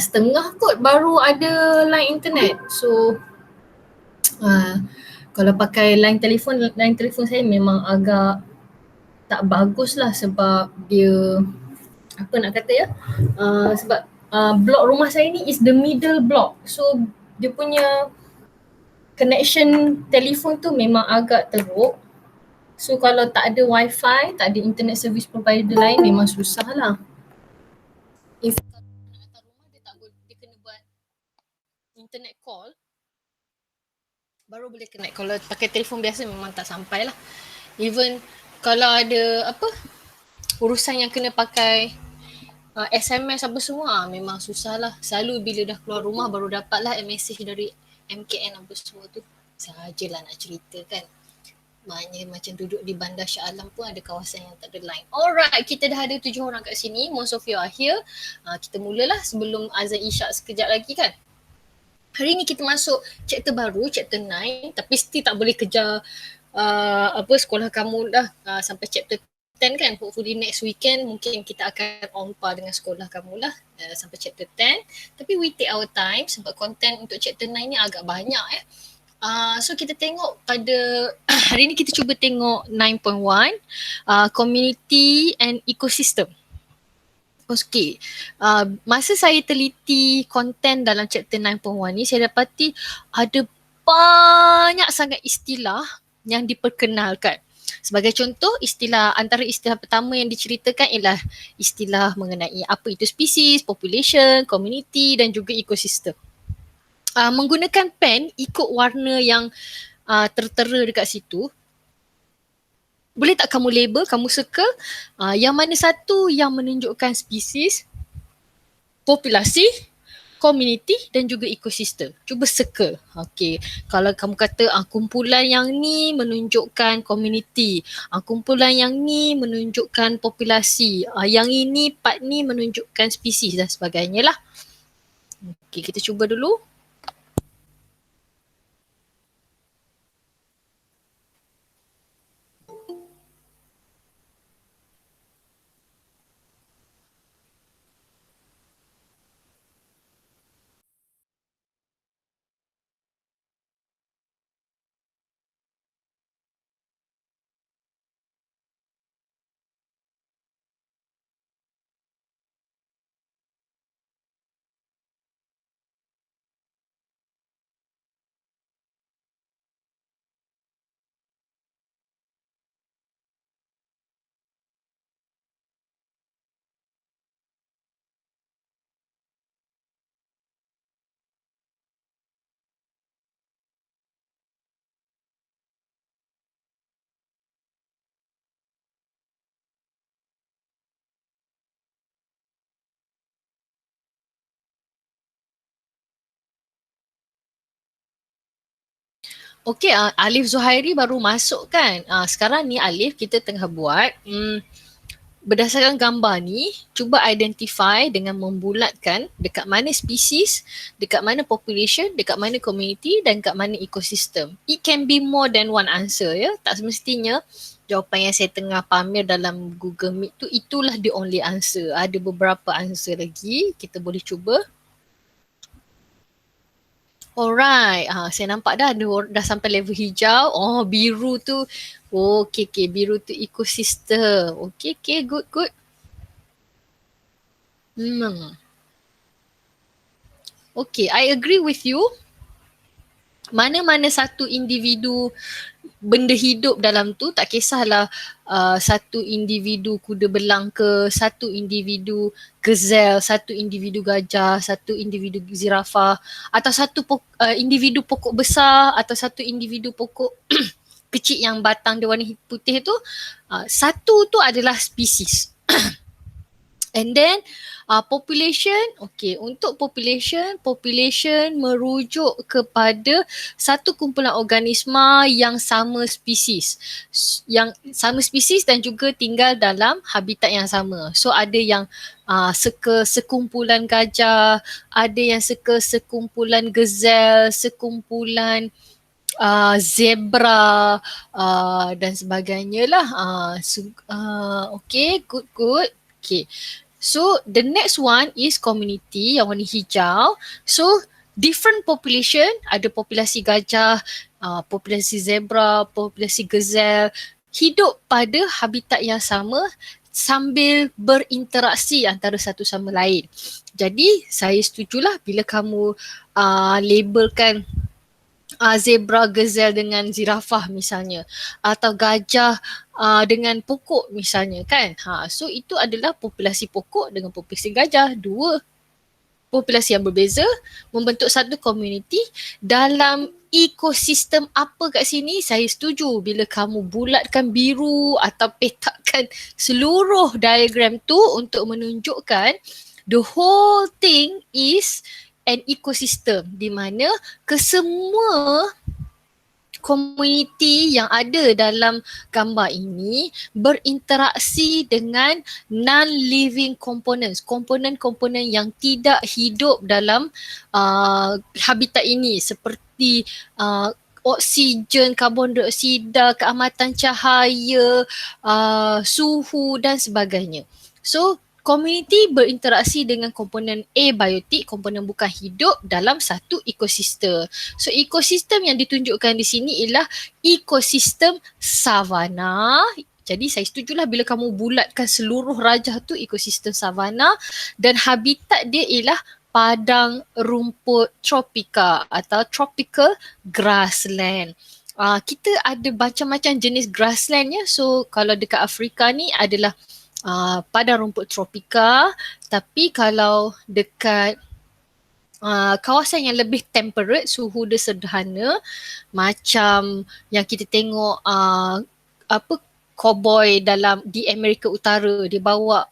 setengah kot baru ada line internet. So kalau pakai line telefon saya memang agak tak bagus lah sebab dia apa nak kata ya, sebab blok rumah saya ni is the middle block. So dia punya connection telefon tu memang agak teruk. So kalau tak ada wifi, tak ada internet service provider lain memang susah lah. In fact kalau nak hantar rumah dia tak boleh, dia kena buat internet call baru boleh connect. Kalau pakai telefon biasa memang tak sampai lah. Even kalau ada apa urusan yang kena pakai SMS apa semua memang susah lah. Selalu bila dah keluar rumah baru dapat lah message dari MKN apa semua tu. Sajalah nak cerita kan. Maknanya macam duduk di Bandar Shah Alam pun ada kawasan yang tak ada line. Alright, kita dah ada 7 orang kat sini. Most of you are here. Kita mulalah sebelum azan isyak sekejap lagi kan. Hari ni kita masuk chapter baru, chapter 9, tapi still tak boleh kejar sekolah kamu dah sampai chapter 10 kan. Hopefully next weekend mungkin kita akan on par dengan sekolah kamu lah sampai chapter 10. Tapi we take our time sebab content untuk chapter 9 ni agak banyak So kita tengok pada hari ni kita cuba tengok 9.1 community and ecosystem. Okay, masa saya teliti konten dalam chapter 9.1 ni, saya dapati ada banyak sangat istilah yang diperkenalkan. Sebagai contoh, antara istilah pertama yang diceritakan ialah istilah mengenai apa itu spesies, population, community dan juga ekosistem. Menggunakan pen, ikut warna yang tertera dekat situ, boleh tak kamu label, kamu circle yang mana satu yang menunjukkan spesies, populasi, community dan juga ekosistem. Cuba circle. Okay. Kalau kamu kata kumpulan yang ni menunjukkan community, kumpulan yang ni menunjukkan populasi, yang ini part ni menunjukkan spesies dan sebagainya lah. Okay, kita cuba dulu. Okey, Alif Zuhairi baru masuk kan. Sekarang ni Alif kita tengah buat berdasarkan gambar ni, cuba identify dengan membulatkan dekat mana spesies, dekat mana population, dekat mana community dan dekat mana ekosistem. It can be more than one answer ya. Tak semestinya jawapan yang saya tengah pamer dalam Google Meet tu itulah the only answer. Ada beberapa answer lagi, kita boleh cuba. Alright, saya nampak dah sampai level hijau. Oh, biru tu. Oh, okay, biru tu ekosistem. Okay, good. Okay, I agree with you. Mana-mana satu individu benda hidup dalam tu, tak kisahlah satu individu kuda belang ke, satu individu gazelle, satu individu gajah, satu individu zirafah atau satu individu pokok besar atau satu individu pokok kecil yang batang dia warna putih tu, satu tu adalah spesies. And then population, okay, untuk population merujuk kepada satu kumpulan organisma yang sama spesies. Yang sama spesies dan juga tinggal dalam habitat yang sama. So ada yang sekumpulan gajah, ada yang sekumpulan gazelle, sekumpulan zebra dan sebagainya lah. Okay, good. Okay. So the next one is community yang warna hijau. So different population, ada populasi gajah, populasi zebra, populasi gazelle, hidup pada habitat yang sama sambil berinteraksi antara satu sama lain. Jadi saya setujulah bila kamu labelkan zebra gazelle dengan zirafah misalnya, atau gajah dengan pokok misalnya kan. So itu adalah populasi pokok dengan populasi gajah, dua populasi yang berbeza membentuk satu komuniti dalam ekosistem apa kat sini. Saya setuju bila kamu bulatkan biru atau petakkan seluruh diagram tu untuk menunjukkan the whole thing is an ecosystem di mana kesemua komuniti yang ada dalam gambar ini berinteraksi dengan non-living components, komponen-komponen yang tidak hidup dalam habitat ini seperti oksigen, karbon dioksida, keamatan cahaya, suhu dan sebagainya. So komuniti berinteraksi dengan komponen abiotik, komponen bukan hidup dalam satu ekosistem. So ekosistem yang ditunjukkan di sini ialah ekosistem savana. Jadi saya setujulah bila kamu bulatkan seluruh rajah tu ekosistem savana, dan habitat dia ialah padang rumput tropika atau tropical grassland. Kita ada macam-macam jenis grassland ya. So kalau dekat Afrika ni adalah padang rumput tropika, tapi kalau dekat kawasan yang lebih temperate, suhu dia sederhana, macam yang kita tengok cowboy di Amerika Utara, dia bawa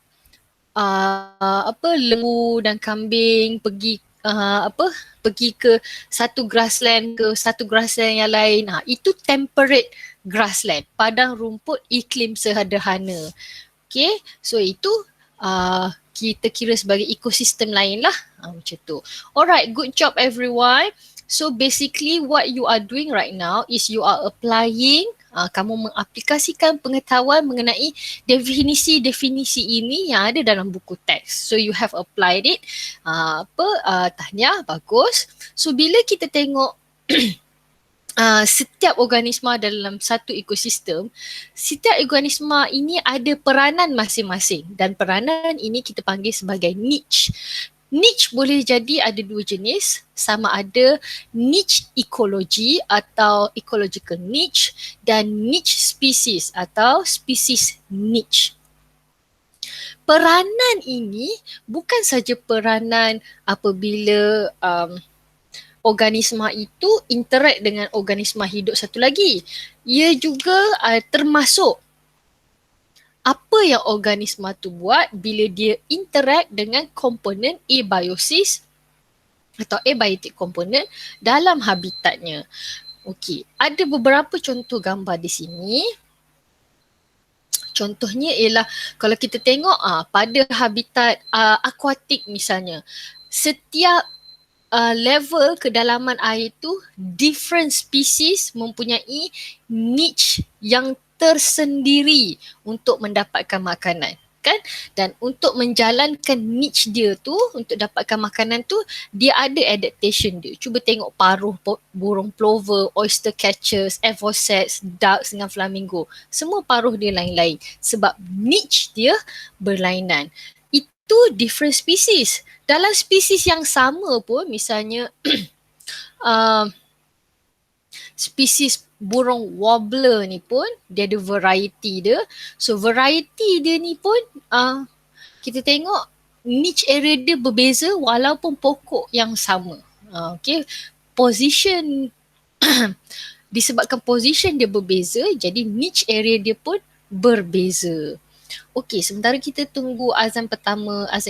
lembu dan kambing pergi ke satu grassland yang lain. Itu temperate grassland, padang rumput iklim sederhana. Okay, so itu kita kira sebagai ekosistem lain lah. Macam tu. Alright, good job everyone. So basically what you are doing right now is you are applying, kamu mengaplikasikan pengetahuan mengenai definisi-definisi ini yang ada dalam buku teks. So you have applied it. Tahniah, bagus. So bila kita tengok setiap organisma dalam satu ekosistem, setiap organisma ini ada peranan masing-masing, dan peranan ini kita panggil sebagai niche. Niche boleh jadi ada dua jenis, sama ada niche ekologi atau ecological niche, dan niche species atau species niche. Peranan ini bukan saja peranan apabila organisma itu interact dengan organisma hidup satu lagi. Ia juga termasuk apa yang organisma tu buat bila dia interact dengan komponen abiosis atau abiotic komponen dalam habitatnya. Okey, ada beberapa contoh gambar di sini. Contohnya ialah kalau kita tengok pada habitat akuatik misalnya, setiap level kedalaman air tu different species mempunyai niche yang tersendiri untuk mendapatkan makanan, kan? Dan untuk menjalankan niche dia tu, untuk dapatkan makanan tu, dia ada adaptation dia. Cuba tengok paruh burung plover, oyster catchers, avocets, ducks dengan flamingo. Semua paruh dia lain-lain sebab niche dia berlainan. Itu different species. Dalam spesies yang sama pun, misalnya spesies burung warbler ni pun dia ada variety dia. So variety dia ni pun kita tengok niche area dia berbeza walaupun pokok yang sama. Okay, position disebabkan position dia berbeza, jadi niche area dia pun berbeza. Okey, sementara kita tunggu azan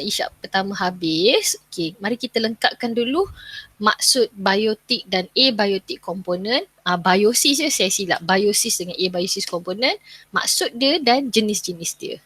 isyak pertama habis. Okey, mari kita lengkapkan dulu maksud biotik dan abiotik komponen. Biosis saya silap. Biosis dengan abiosis komponen, maksud dia dan jenis-jenis dia.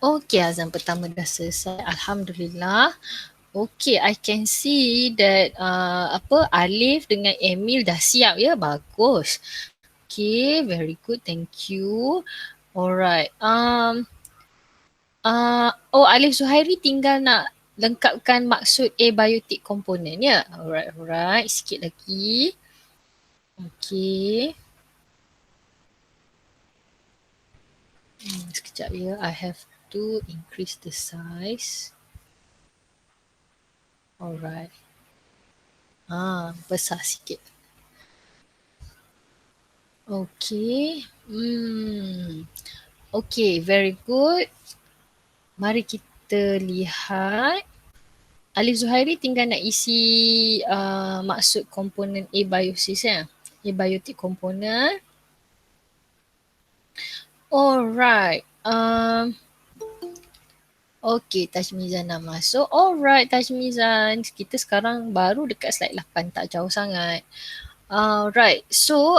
Okay, azam pertama dah selesai. Alhamdulillah. Okay, I can see that Alif dengan Emil dah siap ya. Bagus. Okay, very good. Thank you. Alright. Alif Zuhairi tinggal nak lengkapkan maksud abiotic component ya. Alright. Sikit lagi. Okay. Sekejap ya. I have to increase the size. Alright. Besar sikit. Okay. Okay, very good. Mari kita lihat. Alif Zuhairi tinggal nak isi maksud komponen abiosis ya. Abiotic component. Alright. Okay, Tajmizan dah masuk. Alright, Tajmizan. Kita sekarang baru dekat slide 8, tak jauh sangat. Alright, so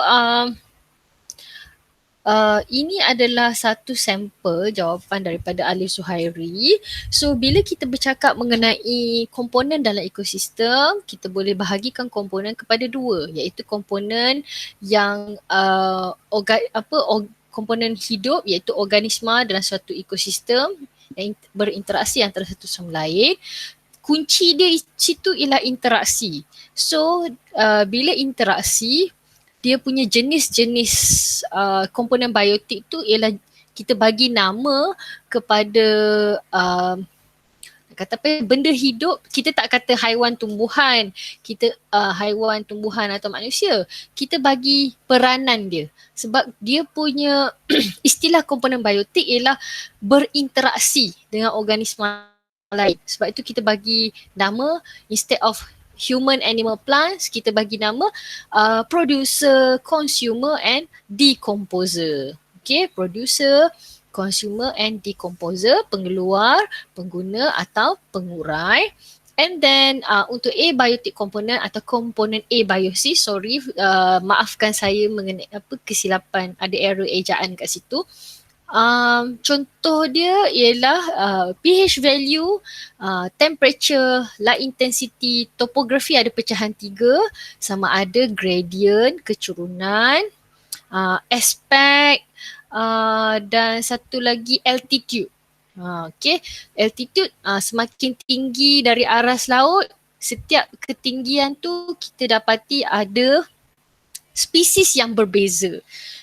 ini adalah satu sampel jawapan daripada Alif Zuhairi. So, bila kita bercakap mengenai komponen dalam ekosistem, kita boleh bahagikan komponen kepada dua, iaitu komponen yang komponen hidup, iaitu organisma dalam suatu ekosistem yang berinteraksi antara satu sama lain. Kunci dia situ ialah interaksi. So, bila interaksi, dia punya jenis-jenis komponen biotik tu ialah kita bagi nama kepada kata apa, benda hidup. Kita tak kata haiwan tumbuhan, kita haiwan tumbuhan atau manusia. Kita bagi peranan dia sebab dia punya istilah komponen biotik ialah berinteraksi dengan organisma lain. Sebab itu kita bagi nama, instead of human, animal, plants, kita bagi nama producer, consumer and decomposer. Okay, producer, consumer and decomposer, pengeluar, pengguna atau pengurai. And then untuk abiotic component atau komponen abiosis, maafkan saya mengenai kesilapan, ada error ejaan kat situ. Contoh dia ialah pH value, temperature, light intensity, topografi ada pecahan 3, sama ada gradient, kecurunan, aspect, dan satu lagi altitude. Okay, altitude semakin tinggi dari aras laut, setiap ketinggian tu kita dapati ada spesies yang berbeza.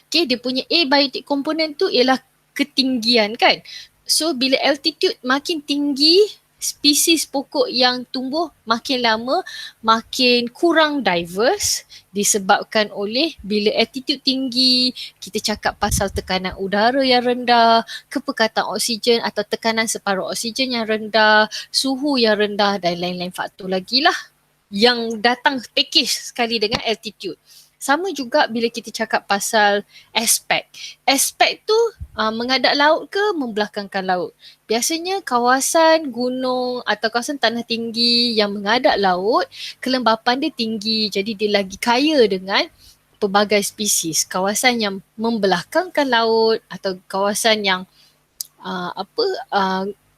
Okay, dia punya abiotic component tu ialah ketinggian kan. So bila altitude makin tinggi, spesies pokok yang tumbuh makin lama makin kurang diverse, disebabkan oleh bila altitude tinggi, kita cakap pasal tekanan udara yang rendah, kepekatan oksigen atau tekanan separuh oksigen yang rendah, suhu yang rendah dan lain-lain faktor lagi lah yang datang package sekali dengan altitude. Sama juga bila kita cakap pasal aspek. Aspek tu menghadap laut ke membelakangkan laut. Biasanya kawasan gunung atau kawasan tanah tinggi yang menghadap laut, kelembapan dia tinggi, jadi dia lagi kaya dengan pelbagai spesies. Kawasan yang membelakangkan laut atau kawasan yang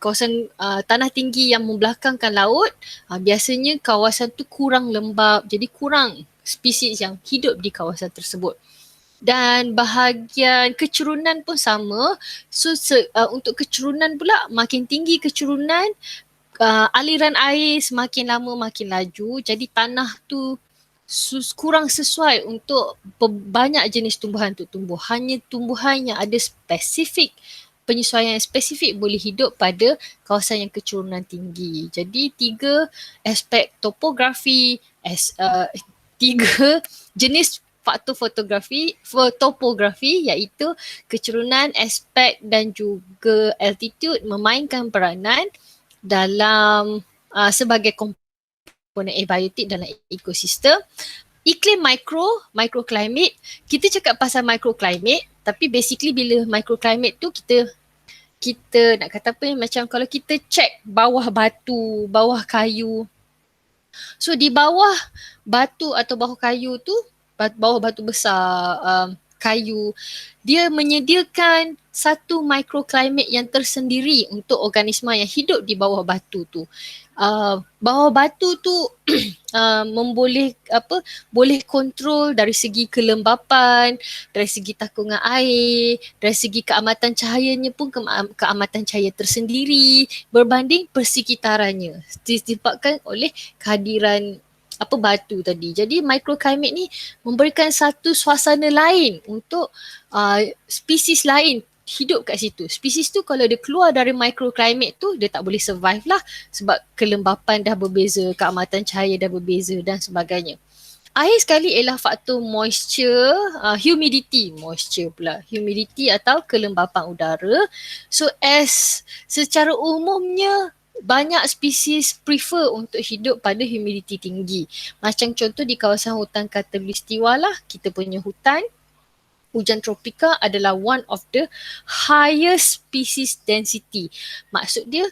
kawasan tanah tinggi yang membelakangkan laut, biasanya kawasan tu kurang lembap, jadi kurang spesies yang hidup di kawasan tersebut. Dan bahagian kecurunan pun sama. So untuk kecurunan pula, makin tinggi kecurunan, aliran air semakin lama makin laju, jadi tanah tu kurang sesuai untuk banyak jenis tumbuhan tu tumbuh. Hanya tumbuhan yang ada spesifik, penyesuaian yang spesifik boleh hidup pada kawasan yang kecurunan tinggi. Jadi 3 aspek topografi, 3 jenis faktor topografi iaitu kecurunan, aspek dan juga altitude memainkan peranan dalam sebagai komponen abiotik dalam ekosistem. Iklim microclimate, kita cakap pasal microclimate, tapi basically bila microclimate tu kita nak kata apa, macam kalau kita check bawah batu, bawah kayu. So di bawah batu atau bawah kayu tu, bawah batu besar, kayu. Dia menyediakan satu microclimate yang tersendiri untuk organisma yang hidup di bawah batu tu. Bawah batu tu boleh kontrol dari segi kelembapan, dari segi takungan air, dari segi keamatan cahayanya pun keamatan cahaya tersendiri berbanding persekitarannya disebabkan oleh kehadiran batu tadi. Jadi microclimate ni memberikan satu suasana lain untuk spesies lain hidup kat situ. Spesies tu kalau dia keluar dari microclimate tu, dia tak boleh survive lah sebab kelembapan dah berbeza, keamatan cahaya dah berbeza dan sebagainya. Akhir sekali ialah faktor moisture, humidity atau kelembapan udara. So secara umumnya banyak spesies prefer untuk hidup pada humidity tinggi. Macam contoh di kawasan hutan khatulistiwa lah, kita punya hutan hujan tropika adalah one of the highest species density. Maksud dia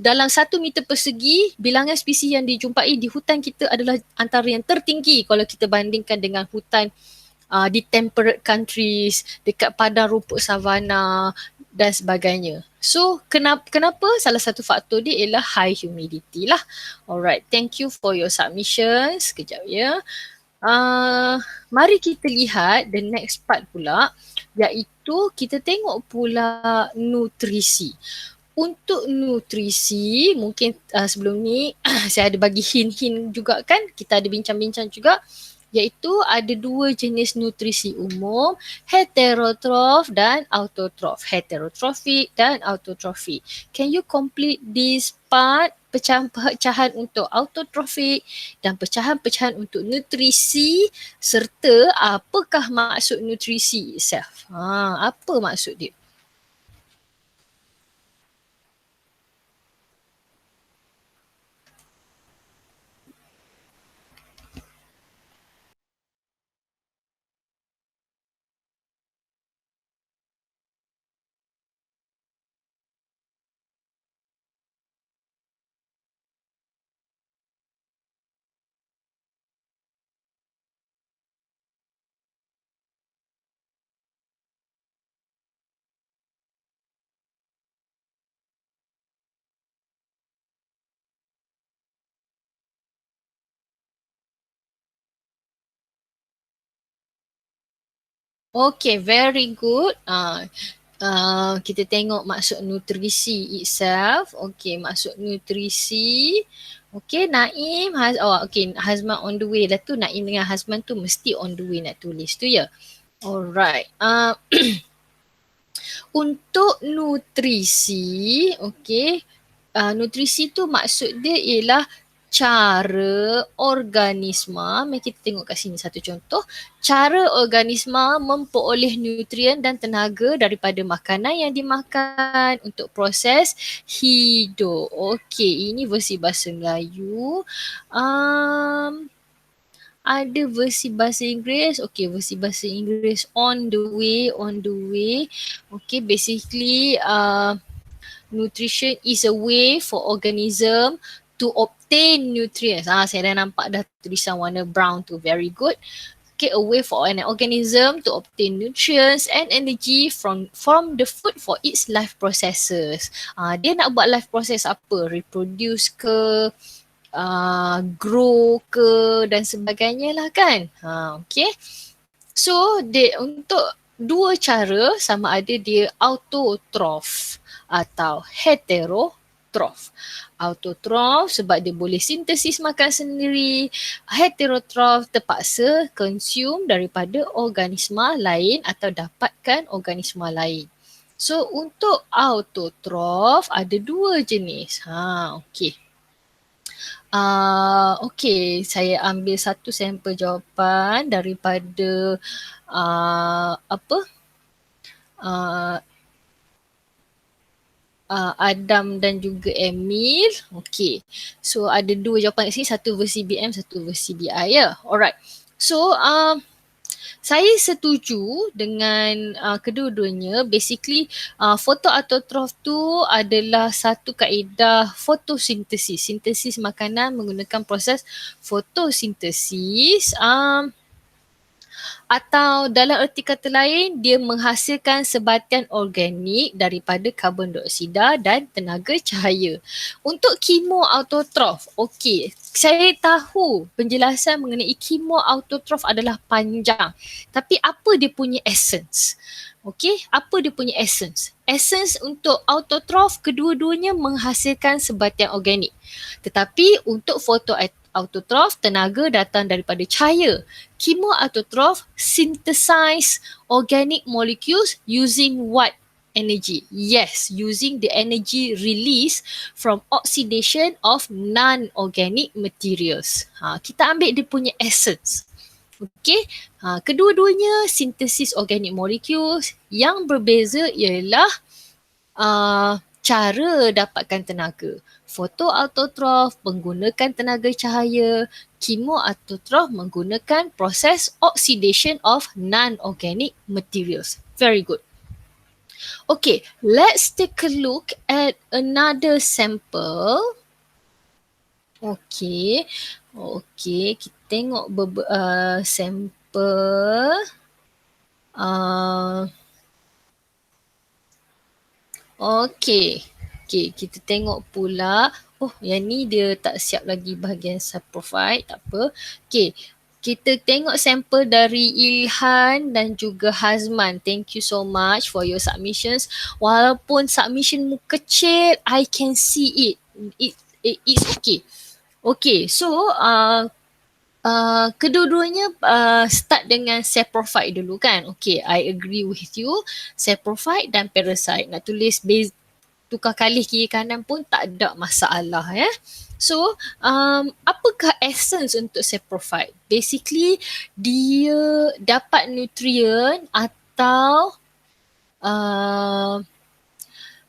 dalam 1 meter persegi, bilangan spesies yang dijumpai di hutan kita adalah antara yang tertinggi kalau kita bandingkan dengan hutan di temperate countries, dekat padang rumput savana dan sebagainya. So kenapa? Salah satu faktor dia ialah high humidity lah. Alright, thank you for your submissions. Sekejap ya. Mari kita lihat the next part pula, iaitu kita tengok pula nutrisi. Untuk nutrisi, mungkin sebelum ni saya ada bagi hint-hint juga kan, kita ada bincang-bincang juga, iaitu ada 2 jenis nutrisi umum, heterotrof dan autotrof. Heterotrophic dan autotrophic. Can you complete this part? Pecahan-pecahan untuk autotrofik dan pecahan-pecahan untuk nutrisi serta apakah maksud nutrisi itself? Apa maksud dia? Okay, very good. Kita tengok maksud nutrisi itself. Okay, maksud nutrisi. Okay, Naim, Hazman on the way lah tu. Naim dengan Hazman tu mesti on the way nak tulis tu ya. Alright. Untuk nutrisi, okay, nutrisi tu maksud dia ialah cara organisma, mari kita tengok kat sini satu contoh, cara organisma memperoleh nutrien dan tenaga daripada makanan yang dimakan untuk proses hidup. Okey, ini versi bahasa Melayu. Ada versi bahasa Inggeris. Okay, versi bahasa Inggeris on the way. Okay, basically nutrition is a way for organism to obtain nutrients. Saya dah nampak dah tulisan warna brown tu, very good. Okay, a way for an organism to obtain nutrients and energy from the food for its life processes. Dia nak buat life process apa? Reproduce ke, grow ke dan sebagainya lah kan. Okay. So untuk 2 cara, sama ada dia autotrof atau heterotrof. Autotrof sebab dia boleh sintesis makan sendiri. Heterotrof terpaksa consume daripada organisma lain atau dapatkan organisma lain. So untuk autotrof ada 2 jenis. Okay. Okay, saya ambil satu sampel jawapan daripada Adam dan juga Emil. Okay, so ada 2 jawapan kat sini, satu versi BM, satu versi BI ya. Alright, so saya setuju dengan kedua-duanya. Basically, fotoautotrof tu adalah satu kaedah fotosintesis. Sintesis makanan menggunakan proses fotosintesis. Atau dalam erti kata lain, dia menghasilkan sebatian organik daripada karbon dioksida dan tenaga cahaya. Untuk chemoautotrof, okey, saya tahu penjelasan mengenai chemoautotrof adalah panjang. Tapi apa dia punya essence? Okey, apa dia punya essence? Essence untuk autotrof, kedua-duanya menghasilkan sebatian organik. Tetapi untuk autotrof, tenaga datang daripada cahaya. Chemoautotrof synthesize organic molecules using what energy? Yes, using the energy released from oxidation of non-organic materials. Kita ambil dia punya essence. Okey, kedua-duanya sintesis organic molecules. Yang berbeza ialah cara dapatkan tenaga. Photoautotrof menggunakan tenaga cahaya, chemoautotrof menggunakan proses oxidation of non-organic materials. Very good. Okay, let's take a look at another sample. Okay, kita tengok sampel. Okay, kita tengok pula. Oh, yang ni dia tak siap lagi bahagian subprofile, tak apa. Okay, kita tengok sampel dari Ilhan dan juga Hazman. Thank you so much for your submissions. Walaupun submissionmu kecil, I can see it. It's okay. Okay, so kedua-duanya start dengan saprophyte dulu kan. Okay, I agree with you. Saprophyte dan parasite. Nak tulis base, tukar kali kiri kanan pun tak ada masalah ya. So, apakah essence untuk saprophyte? Basically, dia dapat nutrien atau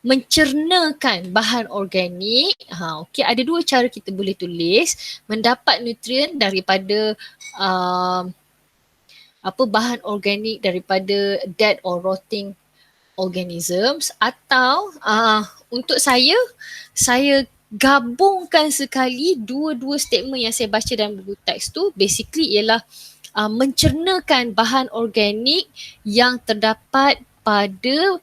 mencernakan bahan organik. Okay, ada dua cara kita boleh tulis. Mendapat nutrien daripada bahan organik daripada dead or rotting organisms, atau untuk saya gabungkan sekali dua-dua statement yang saya baca dalam buku teks tu. Basically ialah mencernakan bahan organik yang terdapat pada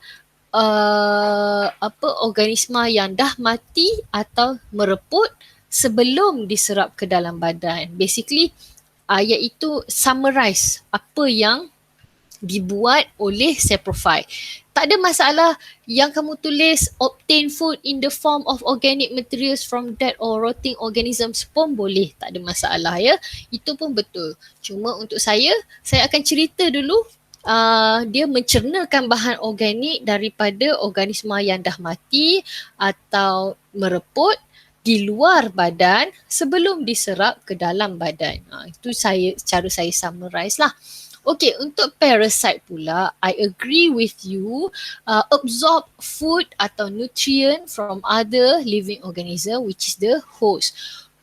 organisma yang dah mati atau mereput sebelum diserap ke dalam badan. Basically iaitu summarize apa yang dibuat oleh saprophyte. Tak ada masalah yang kamu tulis obtain food in the form of organic materials from dead or rotting organisms pun boleh, tak ada masalah ya. Itu pun betul. Cuma untuk saya akan cerita dulu dia mencernakan bahan organik daripada organisma yang dah mati atau mereput di luar badan sebelum diserap ke dalam badan. Itu cara saya summarize lah. Okay, untuk parasite pula, I agree with you. Absorb food atau nutrient from other living organism, which is the host.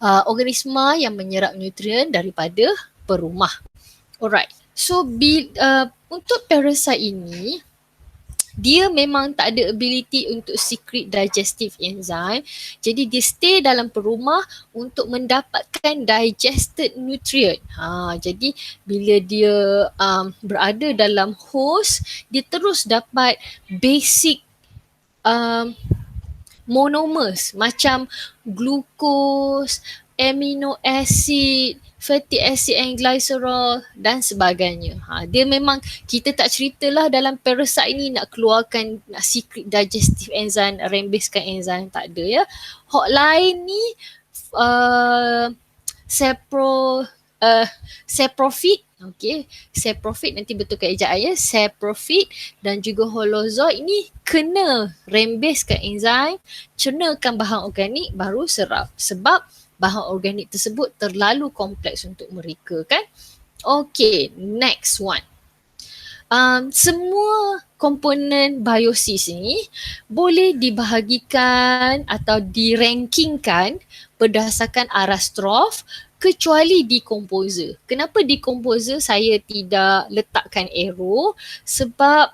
Organisma yang menyerap nutrien daripada perumah. Alright, so untuk parasite ini, dia memang tak ada ability untuk secrete digestive enzyme. Jadi dia stay dalam perumah untuk mendapatkan digested nutrient. Jadi bila dia berada dalam host, dia terus dapat basic monomers macam glucose, amino acid, fatty acid and glycerol dan sebagainya. Dia memang, kita tak ceritalah dalam parasite ni nak keluarkan, nak secret digestive enzyme, rembeskan enzyme, tak ada ya. Hotline ni saprophyte, okay, saprophyte nanti betulkan ejaan ya, saprophyte dan juga holozoid ni kena rembeskan enzyme, cernakan bahan organik baru serap, sebab bahan organik tersebut terlalu kompleks untuk mereka kan. Okay, next one. Semua komponen biosis ni boleh dibahagikan atau dirankingkan berdasarkan aras trof kecuali decomposer. Kenapa decomposer saya tidak letakkan arrow? Sebab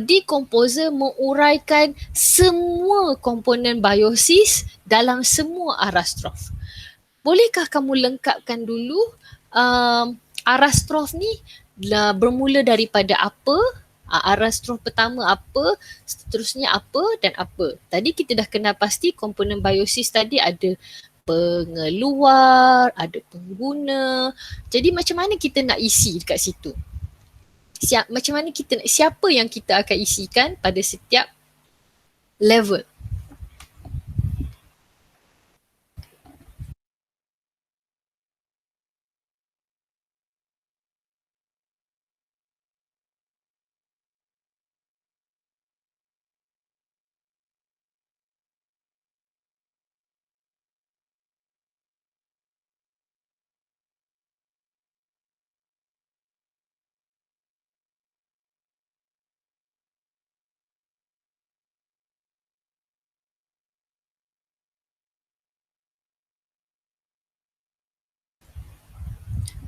decomposer menguraikan semua komponen biosis dalam semua aras trof. Bolehkah kamu lengkapkan dulu aras trof ni bermula daripada apa, aras strof pertama apa, seterusnya apa dan apa. Tadi kita dah kenal pasti komponen biosis tadi ada pengeluar, ada pengguna. Jadi macam mana kita nak isi dekat situ? Macam mana kita, siapa yang kita akan isikan pada setiap level?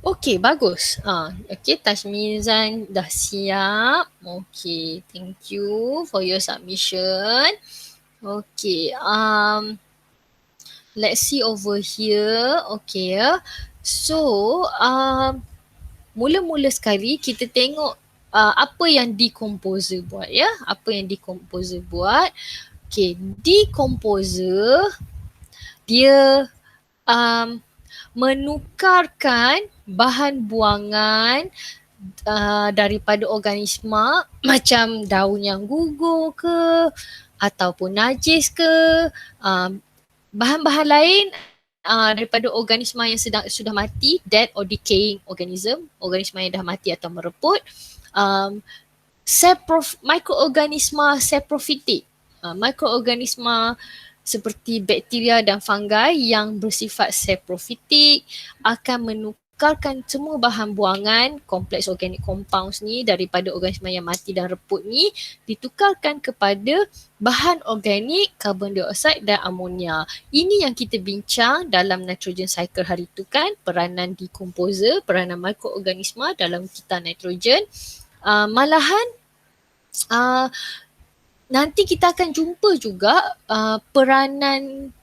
Okey, bagus. Okey, Tashmizan dah siap. Okey, thank you for your submission. Okey, let's see over here. Okey ya. So, mula-mula sekali kita tengok apa yang decomposer buat ya. Apa yang decomposer buat. Okey, decomposer dia menukarkan bahan buangan daripada organisma macam daun yang gugur ke ataupun najis ke, bahan-bahan lain daripada organisma yang sudah mati, dead or decaying organisma yang dah mati atau mereput, mikroorganisma saprofitik, mikroorganisma seperti bakteria dan fungi yang bersifat saprofitik akan menukarkan semua bahan buangan kompleks organic compounds ni daripada organisma yang mati dan reput ni, ditukarkan kepada bahan organik karbon dioksida dan amonia. Ini yang kita bincang dalam nitrogen cycle hari tu kan, peranan decomposer, peranan mikroorganisma dalam kita nitrogen. Malahan nanti kita akan jumpa juga peranan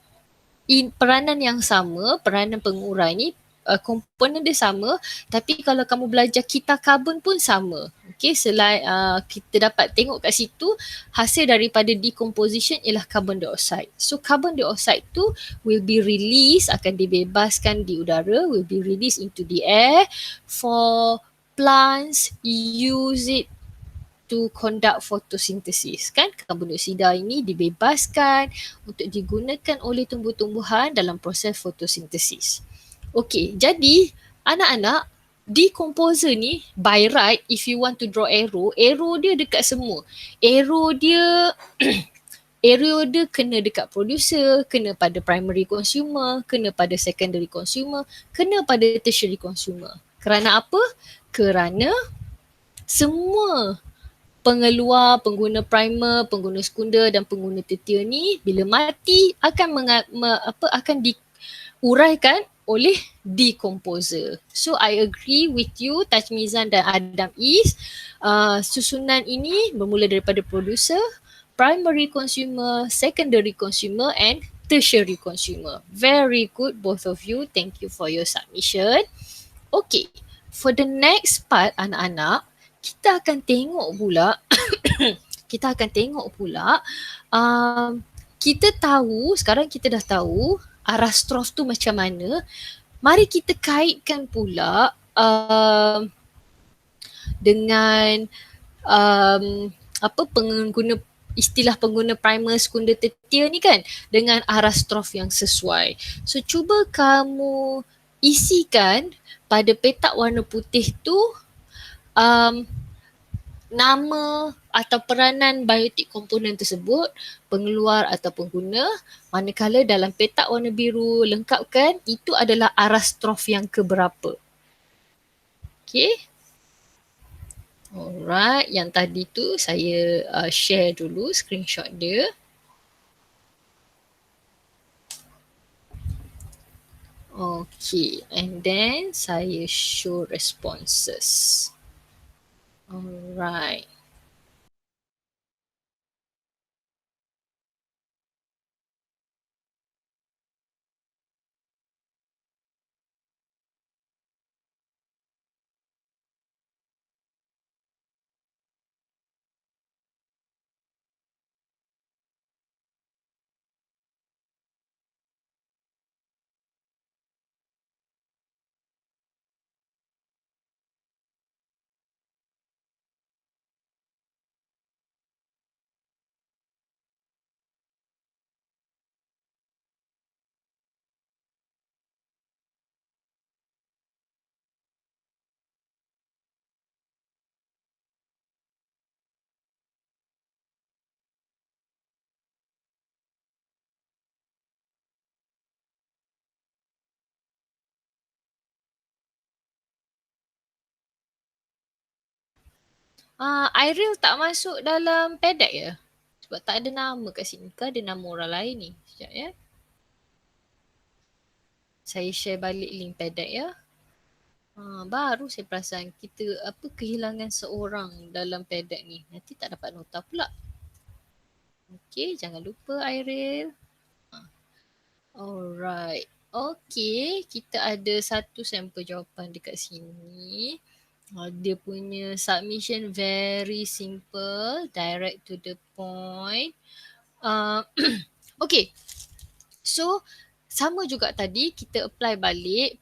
yang sama, peranan pengurai ni, komponen dia sama, tapi kalau kamu belajar kita karbon pun sama. Okey, selain kita dapat tengok kat situ hasil daripada decomposition ialah carbon dioxide. So carbon dioxide tu will be released, akan dibebaskan di udara, will be released into the air for plants use it to conduct photosynthesis kan. Karbon dioksida ini dibebaskan untuk digunakan oleh tumbuh-tumbuhan dalam proses fotosintesis. Okey, jadi anak-anak, decomposer ni by right, if you want to draw arrow dia dekat semua. Arrow dia arrow dia kena dekat producer, kena pada primary consumer, kena pada secondary consumer, kena pada tertiary consumer. Kerana apa? Kerana semua pengeluar, pengguna primer, pengguna sekunder dan pengguna tertier ni bila mati akan diuraikan oleh decomposer. So I agree with you Tajmizan dan Adam Is. Susunan ini bermula daripada producer, primary consumer, secondary consumer and tertiary consumer. Very good both of you. Thank you for your submission. Okay, for the next part anak-anak, kita akan tengok pula kita tahu, sekarang kita dah tahu arah strof tu macam mana. Mari kita kaitkan pula dengan istilah pengguna primer, sekunder, tertier ni kan, dengan arah strof yang sesuai. So cuba kamu isikan pada petak warna putih tu nama atau peranan biotik komponen tersebut, pengeluar atau pengguna, manakala dalam petak warna biru lengkapkan itu adalah arah strof yang keberapa. Okay. Alright, yang tadi tu saya share dulu screenshot dia. Okay, and then saya show responses. Alright. Iril tak masuk dalam PDEC ya? Sebab tak ada nama kat sini. Ke ada nama orang lain ni? Sekejap ya. Saya share balik link PDEC ya. Baru saya perasan kita kehilangan seorang dalam PDEC ni. Nanti tak dapat nota pula. Okey, jangan lupa Iril. Alright. Okey, kita ada satu sampel jawapan dekat sini. Dia punya submission very simple, direct to the point. Okay, so sama juga tadi kita apply balik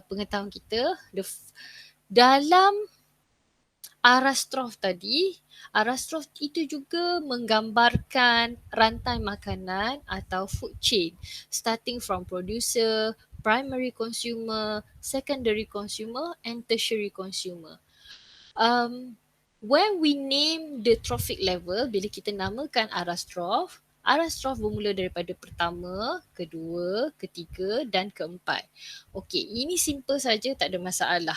pengetahuan kita dalam Arastrof tadi. Arastrof itu juga menggambarkan rantai makanan atau food chain starting from producer, primary consumer, secondary consumer and tertiary consumer. When we name the trophic level, bila kita namakan Arastrof, Arastrof bermula daripada pertama, kedua, ketiga dan keempat. Okey, ini simple saja, tak ada masalah.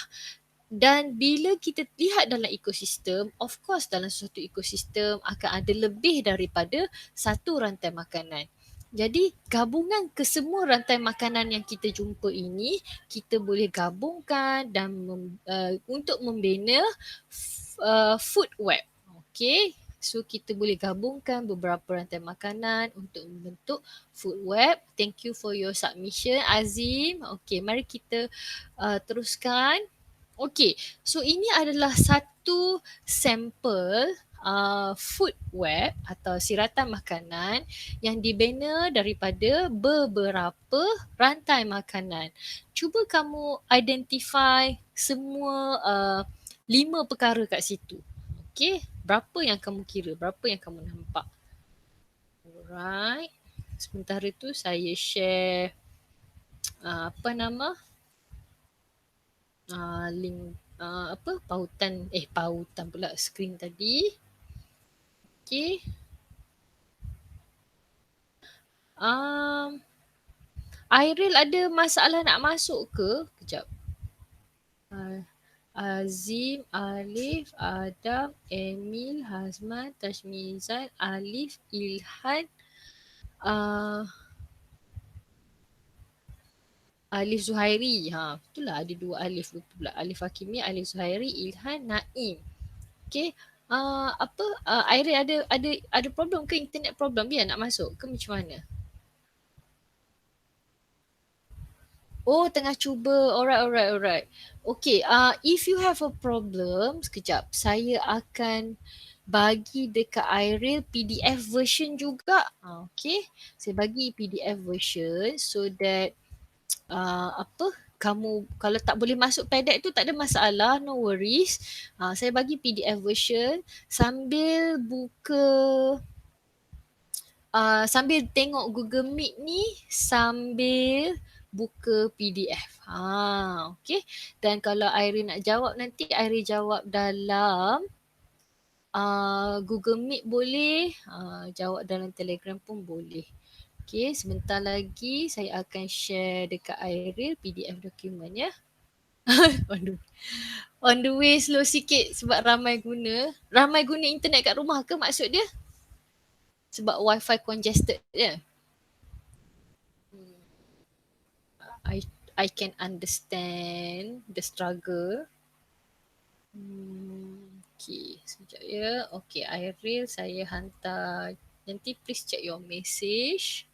Dan bila kita lihat dalam ekosistem, of course dalam suatu ekosistem akan ada lebih daripada satu rantai makanan. Jadi gabungan kesemua rantai makanan yang kita jumpa ini, kita boleh gabungkan dan untuk membina food web. Okay, so kita boleh gabungkan beberapa rantai makanan untuk membentuk food web. Thank you for your submission Azim. Okay, mari kita teruskan. Okay, so ini adalah satu sampel food web atau siratan makanan yang dibina daripada beberapa rantai makanan. Cuba kamu identify semua 5 perkara kat situ. Okay, berapa yang kamu kira? Berapa yang kamu nampak? Alright, sementara tu saya share link pautan pula skrin tadi. Okay. Iril ada masalah nak masuk ke? Kejap. Azim, Alif, Adam, Emil, Hazman, Tashmizan, Alif, Ilhan, Alif Zuhairi. Betul lah ada 2 Alif, lupa pula. Alif Hakimi, Alif Zuhairi, Ilhan, Naim. Okay. Iril ada problem ke, internet problem dia nak masuk ke macam mana? Oh, tengah cuba. Alright. Okay, if you have a problem, sekejap. Saya akan bagi dekat Iril PDF version juga. Okay, saya bagi PDF version so that kamu kalau tak boleh masuk PDEC tu tak ada masalah, no worries. Saya bagi PDF version sambil buka sambil tengok Google Meet ni sambil buka PDF. Okay. Dan kalau Irene nak jawab nanti, Irene jawab dalam Google Meet boleh, jawab dalam Telegram pun boleh. Okay, sebentar lagi saya akan share dekat Irene PDF dokumen ya. On the way slow sikit sebab ramai guna internet kat rumah ke maksud dia? Sebab wifi congested je. I can understand the struggle. Okay, sekejap ya. Okay, Iril saya hantar. Nanti please check your message.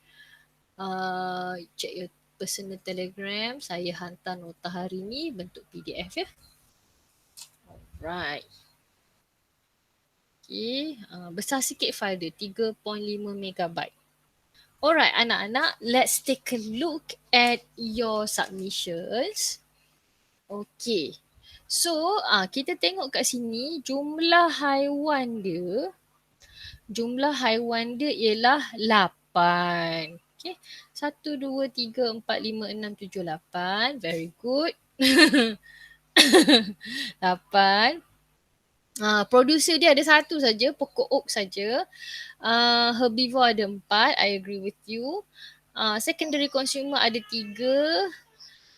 Check your personal Telegram. Saya hantar nota hari ni bentuk PDF ya. Alright. Okay, besar sikit file dia, 3.5 MB. Alright anak-anak, let's take a look at your submissions. Okay, so kita tengok kat sini jumlah haiwan dia ialah 8. Okay, 1, 2, 3, 4, 5, 6, 7, 8. Very good. 8. Producer dia ada 1 saja, pokok oak saja. Herbivore ada 4, I agree with you. Secondary consumer ada 3.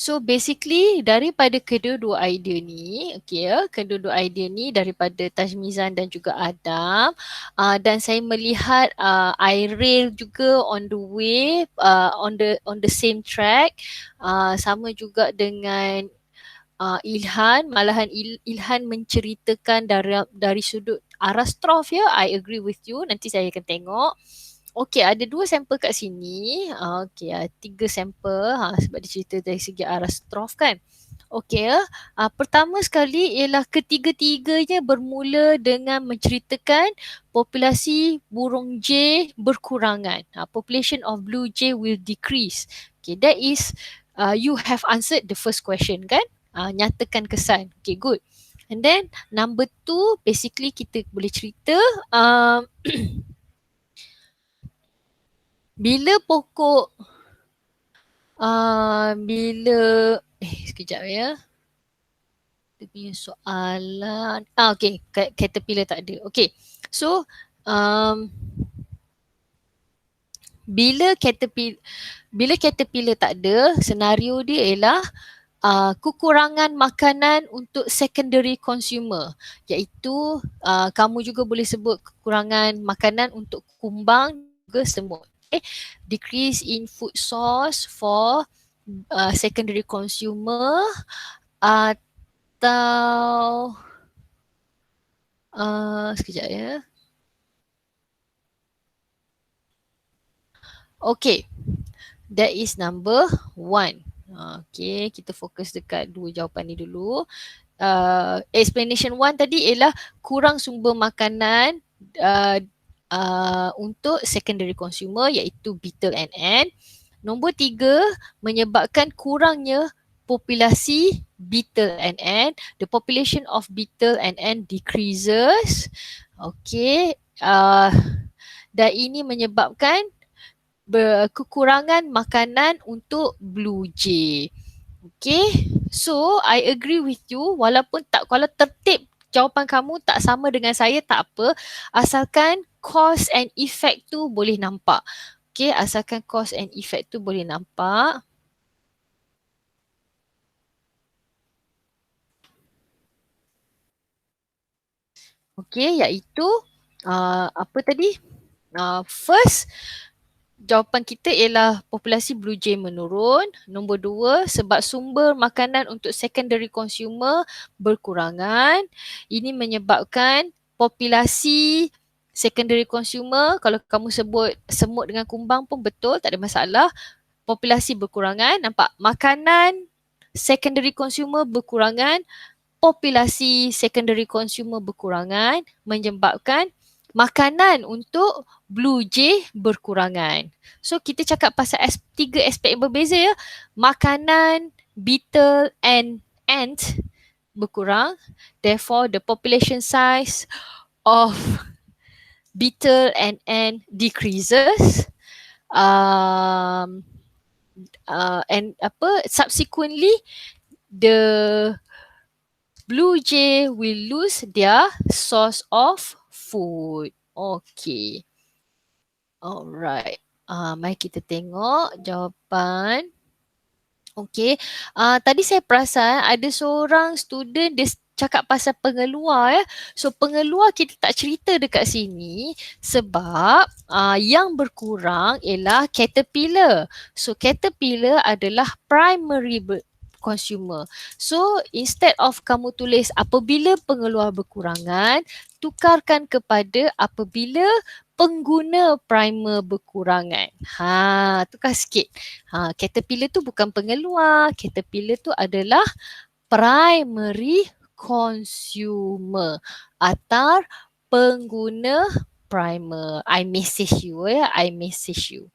So basically daripada kedua-dua idea ni, okay ya, kedua-dua idea ni daripada Tajmizan dan juga Adam, dan saya melihat Airil juga on the way, on the same track, sama juga dengan Ilhan, malahan Ilhan menceritakan dari sudut Arastrof ya. I agree with you. Nanti saya akan tengok. Okey, ada 2 sampel kat sini. Okey, 3 sampel. Sebab dia cerita dari segi Arastrof kan. Okey, pertama sekali ialah ketiga-tiganya bermula dengan menceritakan populasi burung J berkurangan. Population of blue jay will decrease. Okay, that is you have answered the first question kan? Nyatakan kesan. Okay, good. And then number 2, basically kita boleh cerita bila pokok bila sekejap ya. Dia punya soalan. Okay, caterpillar tak ada. Okay, so bila caterpillar tak ada, senario dia ialah kekurangan makanan untuk secondary consumer, iaitu kamu juga boleh sebut kekurangan makanan untuk kumbang juga semut. Decrease in food source for secondary consumer, atau sekejap ya. Okay, that is number 1. Okay, kita fokus dekat 2 jawapan ni dulu. Explanation 1 tadi ialah kurang sumber makanan untuk secondary consumer, iaitu beetle and ant. Nombor 3, menyebabkan kurangnya populasi beetle and ant. The population of beetle and ant decreases. Okay, dan ini menyebabkan kekurangan makanan untuk blue jay. Okay, so I agree with you, walaupun kalau tertib jawapan kamu tak sama dengan saya tak apa, asalkan cause and effect tu boleh nampak. Okay, asalkan cause and effect tu boleh nampak. Okay, iaitu apa tadi? First, jawapan kita ialah populasi blue jay menurun. Nombor 2, sebab sumber makanan untuk secondary consumer berkurangan. Ini menyebabkan populasi secondary consumer, kalau kamu sebut semut dengan kumbang pun betul, tak ada masalah. Populasi berkurangan, nampak? Makanan secondary consumer berkurangan, populasi secondary consumer berkurangan, menyebabkan makanan untuk blue jay berkurangan. So kita cakap pasal 3 aspek yang berbeza ya. Makanan beetle and ant berkurang. Therefore the population size of beetle and ant decreases. And subsequently the blue jay will lose their source of food. Okay. Alright. Mari kita tengok jawapan. Okay. Tadi saya perasan ada seorang student dia cakap pasal pengeluar ya. So pengeluar kita tak cerita dekat sini sebab yang berkurang ialah caterpillar. So caterpillar adalah primary consumer. So instead of kamu tulis apabila pengeluar berkurangan, tukarkan kepada apabila pengguna primer berkurangan. Tukar sikit. Caterpillar tu bukan pengeluar. Caterpillar tu adalah primary consumer atau pengguna primer. I message you ya. I message you.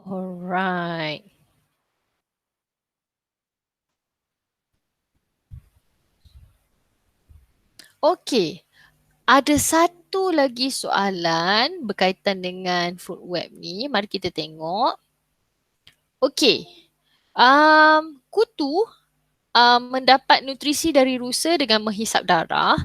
Alright. Okay. Ada satu lagi soalan berkaitan dengan food web ni. Mari kita tengok. Okay. Kutu mendapat nutrisi dari rusa dengan menghisap darah.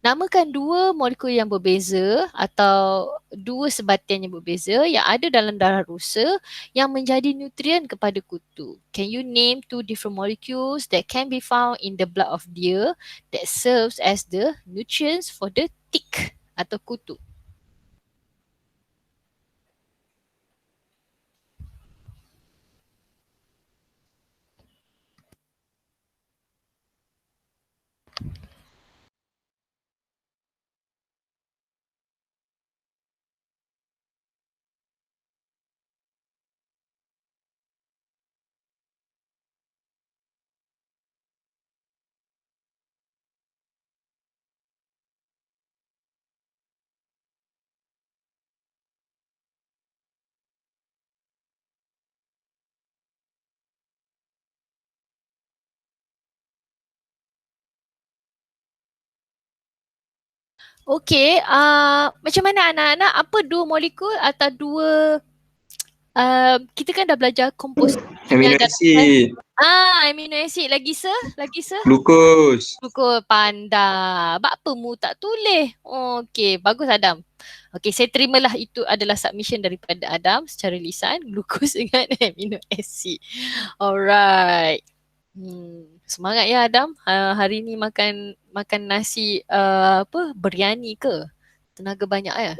Namakan dua molekul yang berbeza atau dua sebatian yang berbeza yang ada dalam darah rusa yang menjadi nutrien kepada kutu. Can you name two different molecules that can be found in the blood of deer that serves as the nutrients for the tick atau kutu? Okey, macam mana anak-anak? Apa dua molekul atau dua kita kan dah belajar komposisi Amino acid, amino acid lagi sir? glukos. Pukul pandai. Apa mu tak tulis? Okey, bagus Adam. Okey, saya terimalah itu adalah submission daripada Adam secara lisan, glukos dengan amino acid. Alright. Semangat ya Adam. Hari ni makan nasi biryani ke? Tenaga banyak ya?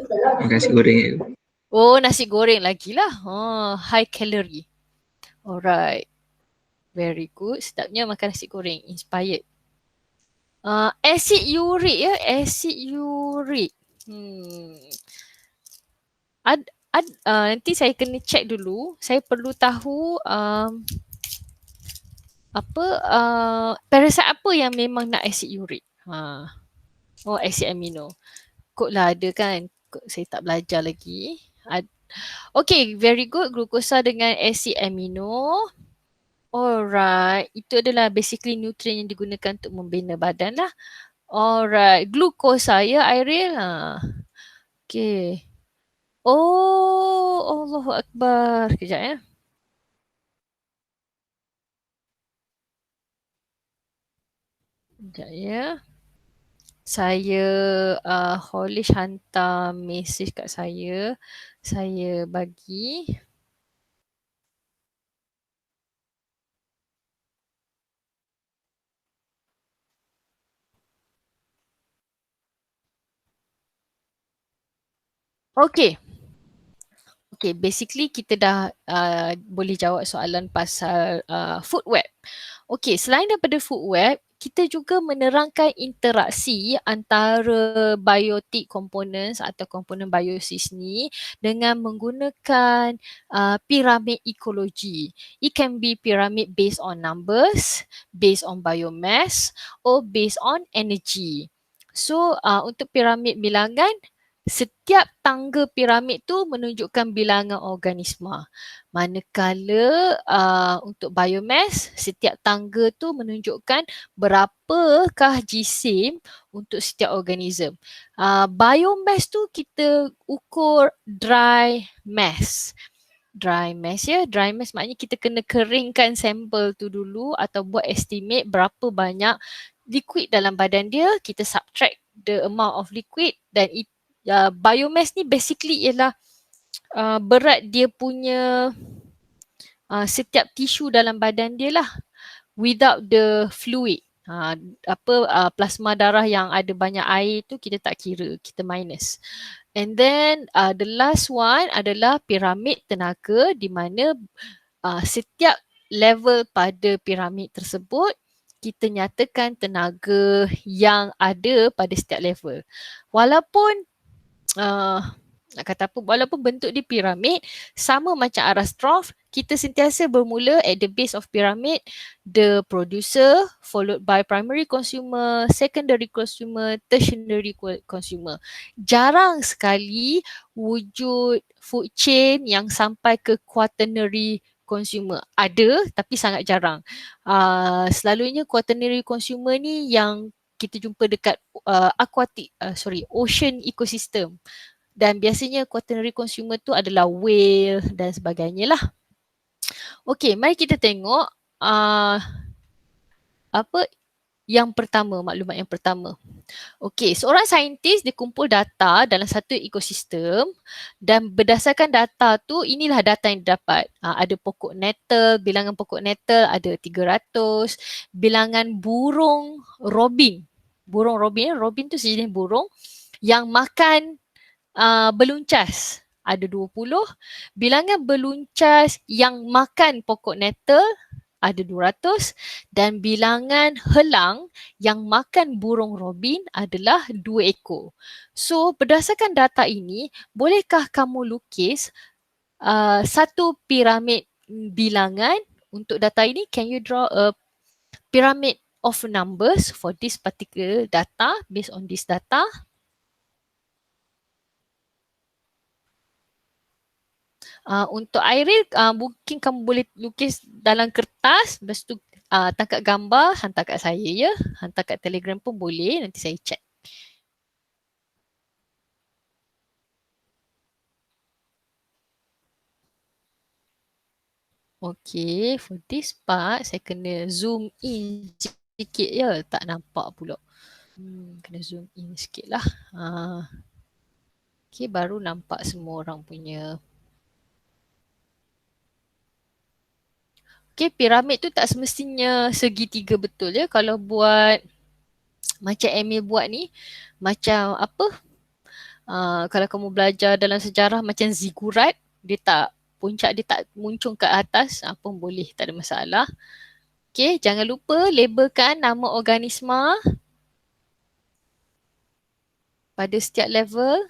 Nasi goreng. Oh, nasi goreng lagi lah. High calorie. Alright. Very good. Sedapnya makan nasi goreng. Inspired. Acid uric ya. Acid uric. Nanti saya kena check dulu. Saya perlu tahu parasite apa yang memang nak acid uric. Oh, acid amino. Kot lah ada kan. Saya tak belajar lagi. Okay, very good. Glukosa dengan acid amino. Alright. Itu adalah basically nutrien yang digunakan untuk membina badan lah. Alright. Glukosa ya, Iril? Okay. Oh, Allahu Akbar. Kejap ya. Sekejap ya. Saya Holish hantar mesej kat saya. Saya bagi. Okay. Okay, basically kita dah boleh jawab soalan pasal food web. Okay, selain daripada food web, kita juga menerangkan interaksi antara biotic components atau komponen biosis ni dengan menggunakan piramid ekologi. It can be pyramid based on numbers, based on biomass or based on energy. So untuk piramid bilangan, setiap tangga piramid tu menunjukkan bilangan organisma. Manakala untuk biomass, setiap tangga tu menunjukkan berapakah jisim untuk setiap organism. Biomass tu kita ukur dry mass. Dry mass ya, dry mass maknanya kita kena keringkan sampel tu dulu atau buat estimate berapa banyak liquid dalam badan dia, kita subtract the amount of liquid dan biomass ni basically ialah berat dia punya setiap tisu dalam badan dia lah without the fluid. Plasma darah yang ada banyak air tu kita tak kira, kita minus. And then the last one adalah piramid tenaga di mana setiap level pada piramid tersebut kita nyatakan tenaga yang ada pada setiap level. Walaupun nak kata apa, walaupun bentuk dia piramid sama macam aras trough, kita sentiasa bermula at the base of pyramid, the producer followed by primary consumer, secondary consumer, tertiary consumer. Jarang sekali wujud food chain yang sampai ke quaternary consumer. Ada tapi sangat jarang. Selalunya quaternary consumer ni yang kita jumpa dekat ocean ecosystem. Dan biasanya quaternary consumer tu adalah whale dan sebagainya lah. Okey, mari kita tengok apa yang pertama, maklumat yang pertama. Okey, seorang saintis dia kumpul data dalam satu ekosistem dan berdasarkan data tu inilah data yang didapat. Ada pokok nettle, bilangan pokok nettle ada 300, bilangan burung robin. Burung robin, robin tu sejenis burung yang makan beluncas ada 20, bilangan beluncas yang makan pokok nettle ada 200 dan bilangan helang yang makan burung robin adalah 2 ekor. So berdasarkan data ini, bolehkah kamu lukis satu piramid bilangan untuk data ini? Can you draw a pyramid of numbers for this particular data based on this data? Untuk Airil, mungkin kamu boleh lukis dalam kertas, lepas tu tangkap gambar, hantar kat saya ya. Hantar kat Telegram pun boleh, nanti saya check. Okay, for this part, saya kena zoom in sikit ya, tak nampak pula. Kena zoom in sikit lah. Okay, baru nampak semua orang punya. Okay, piramid tu tak semestinya segitiga betul ya. Kalau buat macam Emil buat ni, macam apa? Kalau kamu belajar dalam sejarah macam zigurat, dia tak, puncak dia tak muncung ke atas, pun boleh, tak ada masalah. Okay, jangan lupa labelkan nama organisma pada setiap level.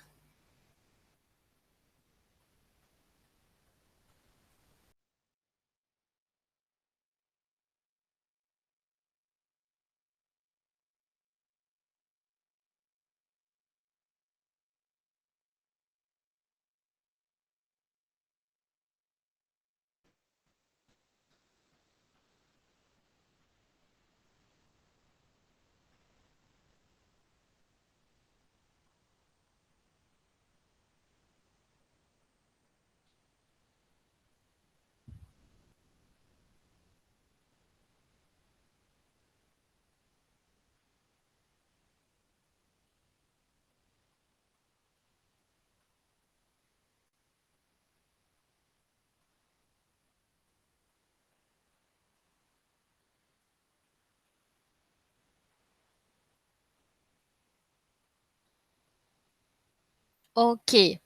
Okay.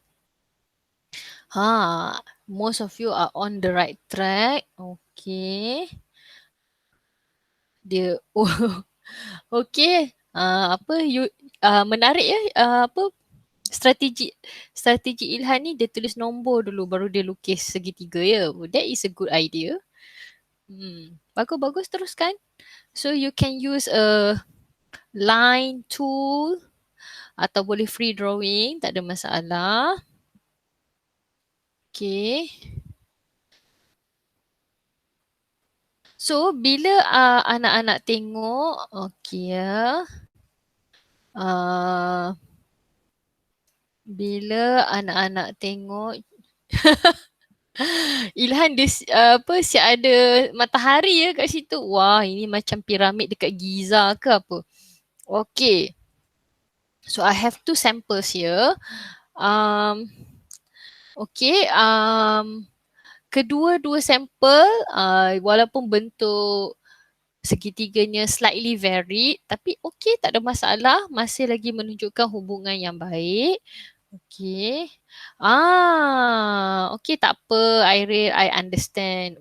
Most of you are on the right track. Okay. Dia, okay. Menarik ya. Strategi Ilhan ni dia tulis nombor dulu baru dia lukis segitiga ya. That is a good idea. Bagus-bagus, teruskan. So you can use a line tool atau boleh free drawing, tak ada masalah. Okay. So bila anak-anak tengok, okay ya. Bila anak-anak tengok Ilhan dia siap ada matahari ya kat situ. Wah, ini macam piramid dekat Giza ke apa. Okay. So I have 2 samples here. Okay. Kedua-dua sampel walaupun bentuk segitiganya slightly varied, tapi okay, tak ada masalah, masih lagi menunjukkan hubungan yang baik. Okay. Okay, tak apa Irene, I understand.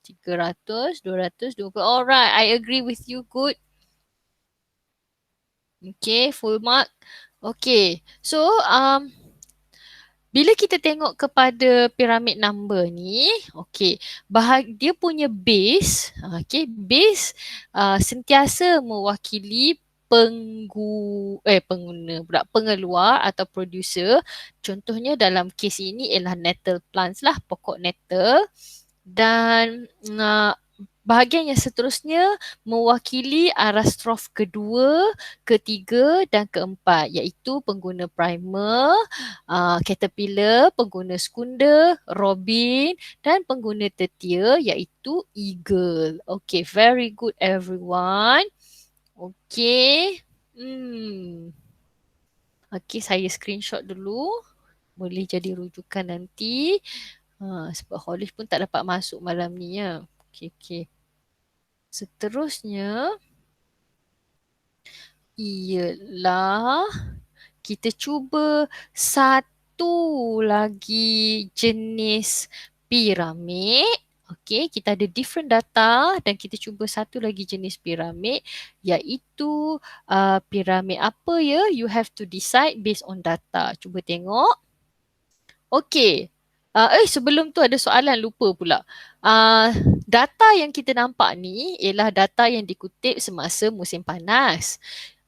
300, 220. Alright, I agree with you, good. Okay, full mark. Okay, so bila kita tengok kepada piramid number ni, okay, dia punya base, okay, base sentiasa mewakili pengeluar atau producer. Contohnya dalam kes ini ialah nettle plants lah, pokok nettle. Dan Bahagian yang seterusnya mewakili arah strof kedua, ketiga dan keempat, iaitu pengguna primer, caterpillar, pengguna sekunder, robin dan pengguna tertier iaitu eagle. Okay, very good everyone. Okay. Okay, saya screenshot dulu. Boleh jadi rujukan nanti. Sebab Holly pun tak dapat masuk malam ni ya. Okay. Seterusnya ialah kita cuba satu lagi jenis piramid. Okay, kita ada different data dan kita cuba satu lagi jenis piramid iaitu piramid apa ya? You have to decide based on data. Cuba tengok. Okay. Sebelum tu ada soalan, lupa pula. Data yang kita nampak ni ialah data yang dikutip semasa musim panas.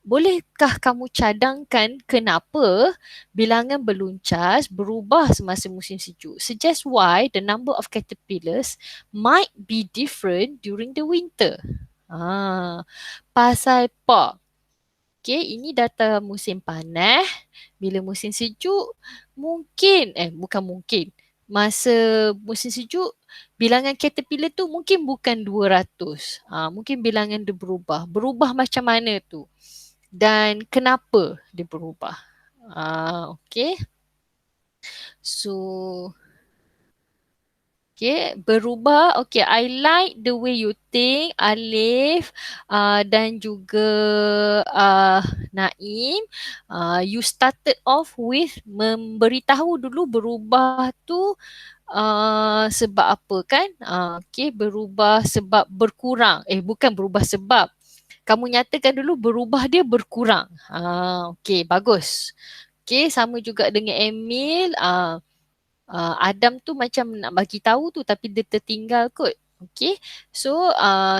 Bolehkah kamu cadangkan kenapa bilangan beluncas berubah semasa musim sejuk? Suggest why the number of caterpillars might be different during the winter. Pasal apa? Okay, ini data musim panas. Bila musim sejuk, bukan mungkin. Masa musim sejuk, bilangan caterpillar tu mungkin bukan 200. Mungkin bilangan dia berubah. Berubah macam mana tu? Dan kenapa dia berubah? Okay. So, okay, berubah. Okay, I like the way you think, Alif dan juga Naim. You started off with memberitahu dulu berubah tu sebab apa kan? Okay, berubah sebab berkurang. Bukan berubah sebab. Kamu nyatakan dulu berubah dia berkurang. Okay, bagus. Okay, sama juga dengan Emil. Adam tu macam nak bagi tahu tu tapi dia tertinggal kot. Okay, so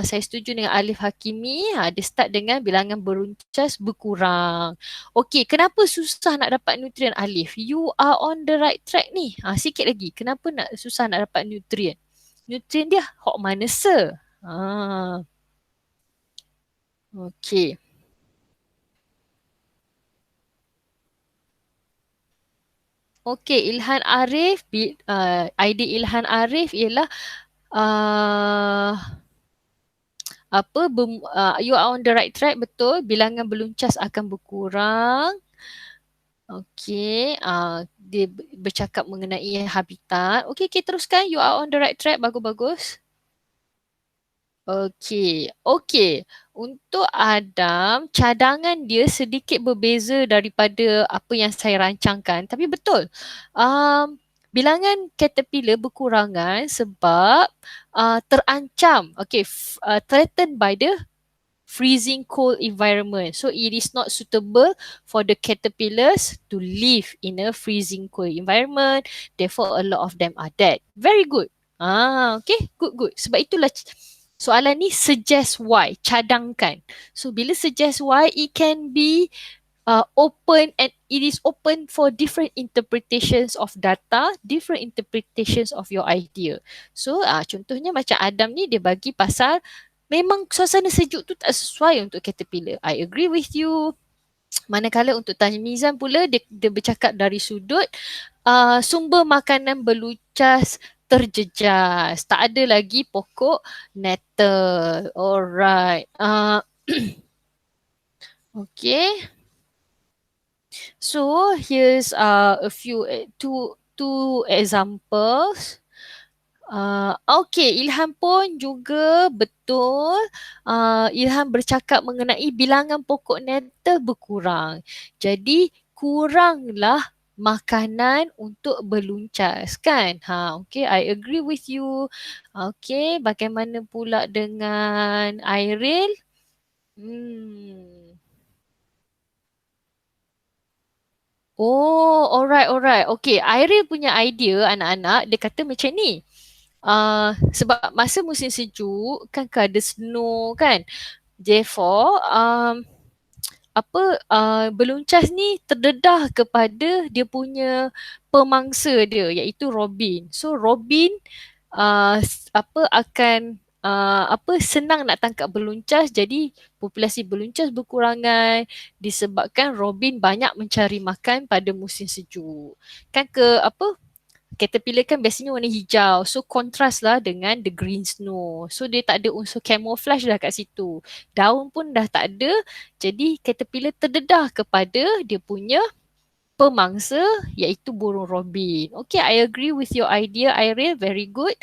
saya setuju dengan Alif Hakimi. Dia start dengan bilangan beruncas berkurang. Okay, kenapa susah nak dapat nutrien, Alif? You are on the right track ni. Sikit lagi, kenapa nak susah nak dapat nutrien? Nutrien dia hok mana se? Okay. Okay, Ilhan Arif, idea Ilhan Arif ialah you are on the right track, betul. Bilangan beluncas akan berkurang. Okay, dia bercakap mengenai habitat. Okay, teruskan. You are on the right track, bagus-bagus. Okay. Untuk Adam, cadangan dia sedikit berbeza daripada apa yang saya rancangkan. Tapi betul. Bilangan caterpillar berkurangan sebab terancam. Okay, threatened by the freezing cold environment. So it is not suitable for the caterpillars to live in a freezing cold environment. Therefore, a lot of them are dead. Very good. Okay, good. Sebab itulah soalan ni suggest why, cadangkan. So bila suggest why, it can be open and it is open for different interpretations of data, different interpretations of your idea. So contohnya macam Adam ni dia bagi pasal memang suasana sejuk tu tak sesuai untuk caterpillar. I agree with you. Manakala untuk Tajmizan pula dia bercakap dari sudut sumber makanan beluncas terjejas. Tak ada lagi pokok nettle. Alright. Okay. So here's a few two examples. Okay, Ilham pun juga betul. Ilham bercakap mengenai bilangan pokok nettle berkurang. Jadi kuranglah makanan untuk beluncas kan? Okay, I agree with you. Okay, bagaimana pula dengan Airil? Oh, alright. Okay, Airil punya idea anak-anak, dia kata macam ni. Sebab masa musim sejuk kan ada snow kan. Therefore, beluncas ni terdedah kepada dia punya pemangsa dia iaitu robin. So robin akan senang nak tangkap beluncas, jadi populasi beluncas berkurangan disebabkan robin banyak mencari makan pada musim sejuk. Kan caterpillar kan biasanya warna hijau. So kontras lah dengan the green snow. So dia tak ada unsur camouflage dah kat situ. Daun pun dah tak ada. Jadi caterpillar terdedah kepada dia punya pemangsa iaitu burung robin. Okay, I agree with your idea, Irene. Very good.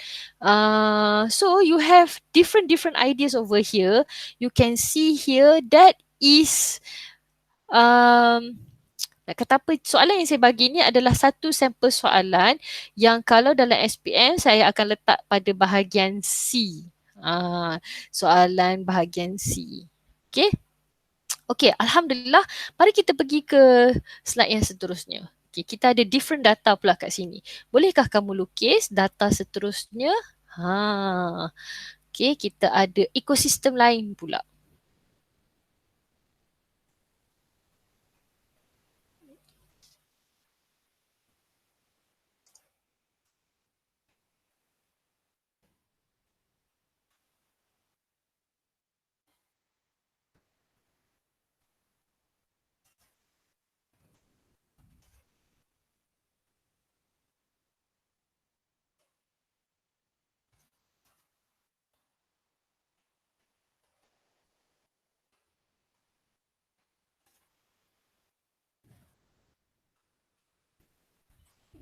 So you have different ideas over here. You can see here that is nak kata apa, soalan yang saya bagi ni adalah satu sampel soalan yang kalau dalam SPM saya akan letak pada bahagian C. Soalan bahagian C. Okay. Okay, Alhamdulillah. Mari kita pergi ke slide yang seterusnya. Okay, kita ada different data pula kat sini. Bolehkah kamu lukis data seterusnya? Okay, kita ada ekosistem lain pula.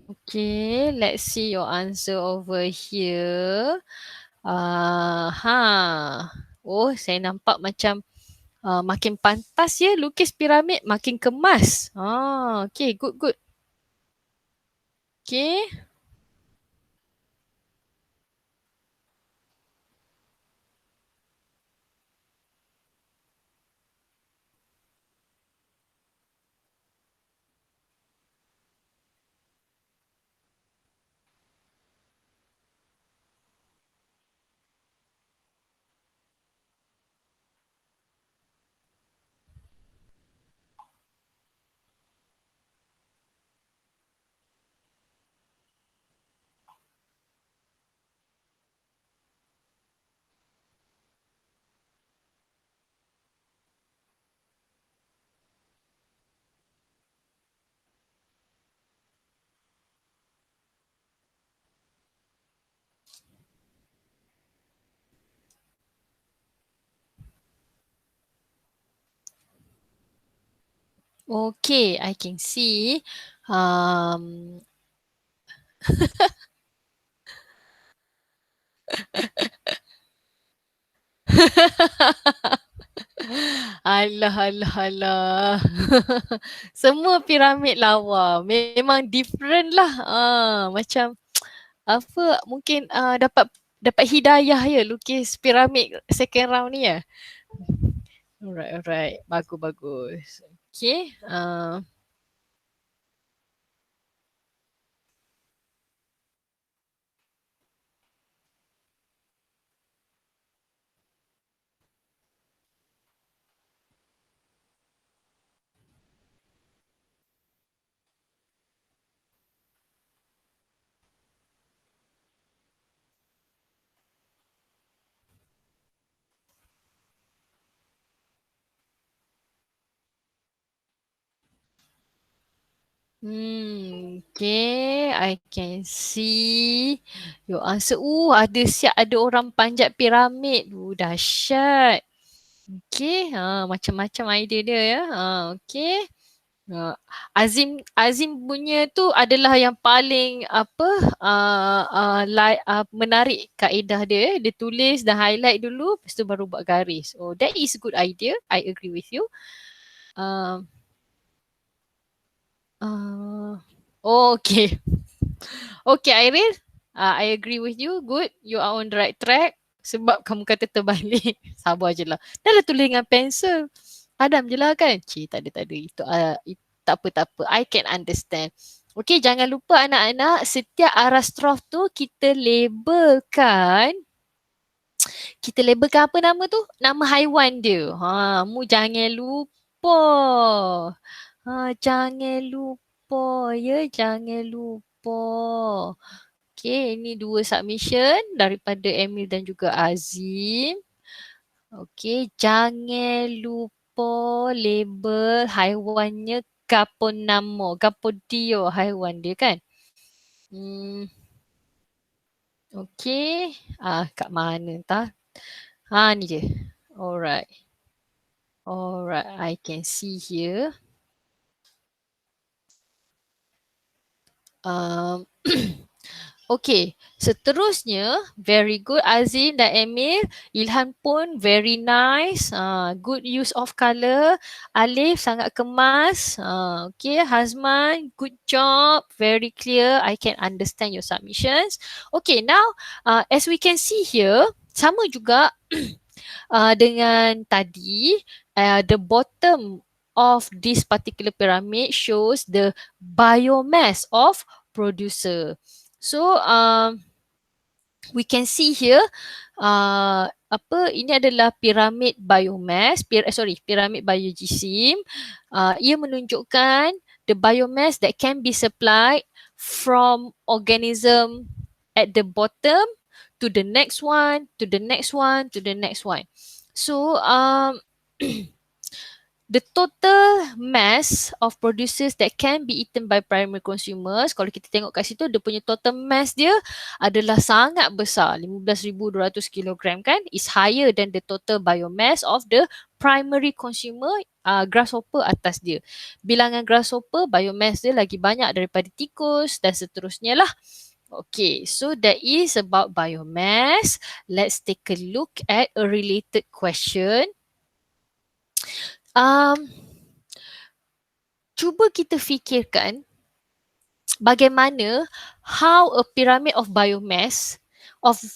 Okay, let's see your answer over here. Oh, saya nampak macam makin pantas ya lukis piramid, makin kemas. Okay, good. Okay. Okay, I can see. Alah. Semua piramid lawa. Memang different lah. Macam mungkin dapat hidayah ya lukis piramid second round ni ya. Alright. Bagus. Okay. Okay, I can see your answer. Ada orang panjat piramid. Dahsyat. Okay, macam-macam idea dia ya. Okay. Azim punya tu adalah yang paling menarik kaedah dia. Dia tulis dan highlight dulu, lepas tu baru buat garis. Oh, that is a good idea. I agree with you. Okay. Okay, Irene. I agree with you. Good. You are on the right track. Sebab kamu kata terbalik. Sabar je lah. Dah lah tulis dengan pensel. Padam je lah kan. Tak ada. Itu tak apa. I can understand. Okay, jangan lupa anak-anak. Setiap arastrof tu kita labelkan. Kita labelkan apa nama tu? Nama haiwan dia. Mu jangan lupa. Jangan lupa ya. Jangan lupa. Okay, ini 2 submission daripada Emil dan juga Azim. Okay, jangan lupa label haiwannya kapon nama, kapon dia haiwan dia kan. Okay, kat mana entah. Ni je. Alright. Alright, I can see here. Okay, seterusnya very good Azim dan Emil. Ilhan pun very nice. Good use of colour. Alif sangat kemas. Okay, Hazman, good job. Very clear. I can understand your submissions. Okay, now as we can see here, sama juga dengan tadi, the bottom of this particular pyramid shows the biomass of producer. So we can see here ini adalah piramid biomass, piramid biojisim. Ia menunjukkan the biomass that can be supplied from organism at the bottom to the next one, to the next one, to the next one. So the total mass of producers that can be eaten by primary consumers, kalau kita tengok kat situ, dia punya total mass dia adalah sangat besar, 15,200 kilogram kan, is higher than the total biomass of the primary consumer, grasshopper atas dia. Bilangan grasshopper, biomass dia lagi banyak daripada tikus dan seterusnya lah. Okay, so that is about biomass. Let's take a look at a related question. Cuba kita fikirkan bagaimana how a pyramid of biomass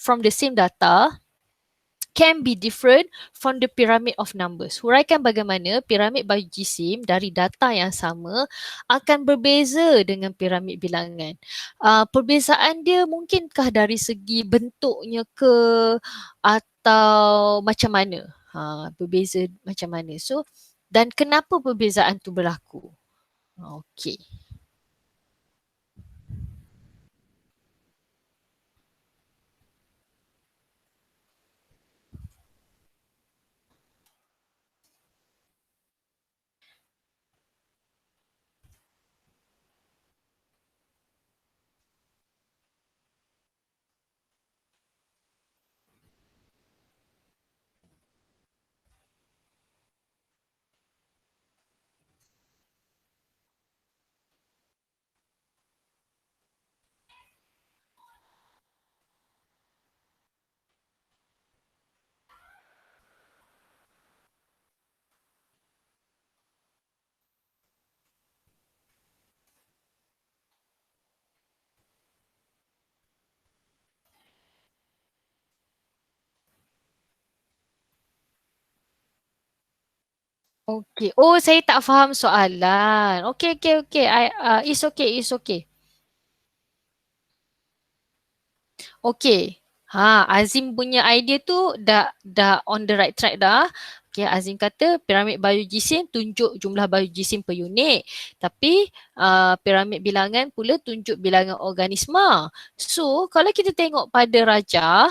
from the same data can be different from the pyramid of numbers. Huraikan bagaimana piramid biojisim dari data yang sama akan berbeza dengan piramid bilangan. Perbezaan dia mungkinkah dari segi bentuknya ke atau macam mana? Berbeza macam mana? So, dan kenapa perbezaan tu berlaku? Okay. Okay. Oh, saya tak faham soalan. Okay. It's okay. Okay. Azim punya idea tu dah on the right track dah. Okay, Azim kata piramid biojisim tunjuk jumlah biojisim per unit. Tapi piramid bilangan pula tunjuk bilangan organisma. So, kalau kita tengok pada rajah,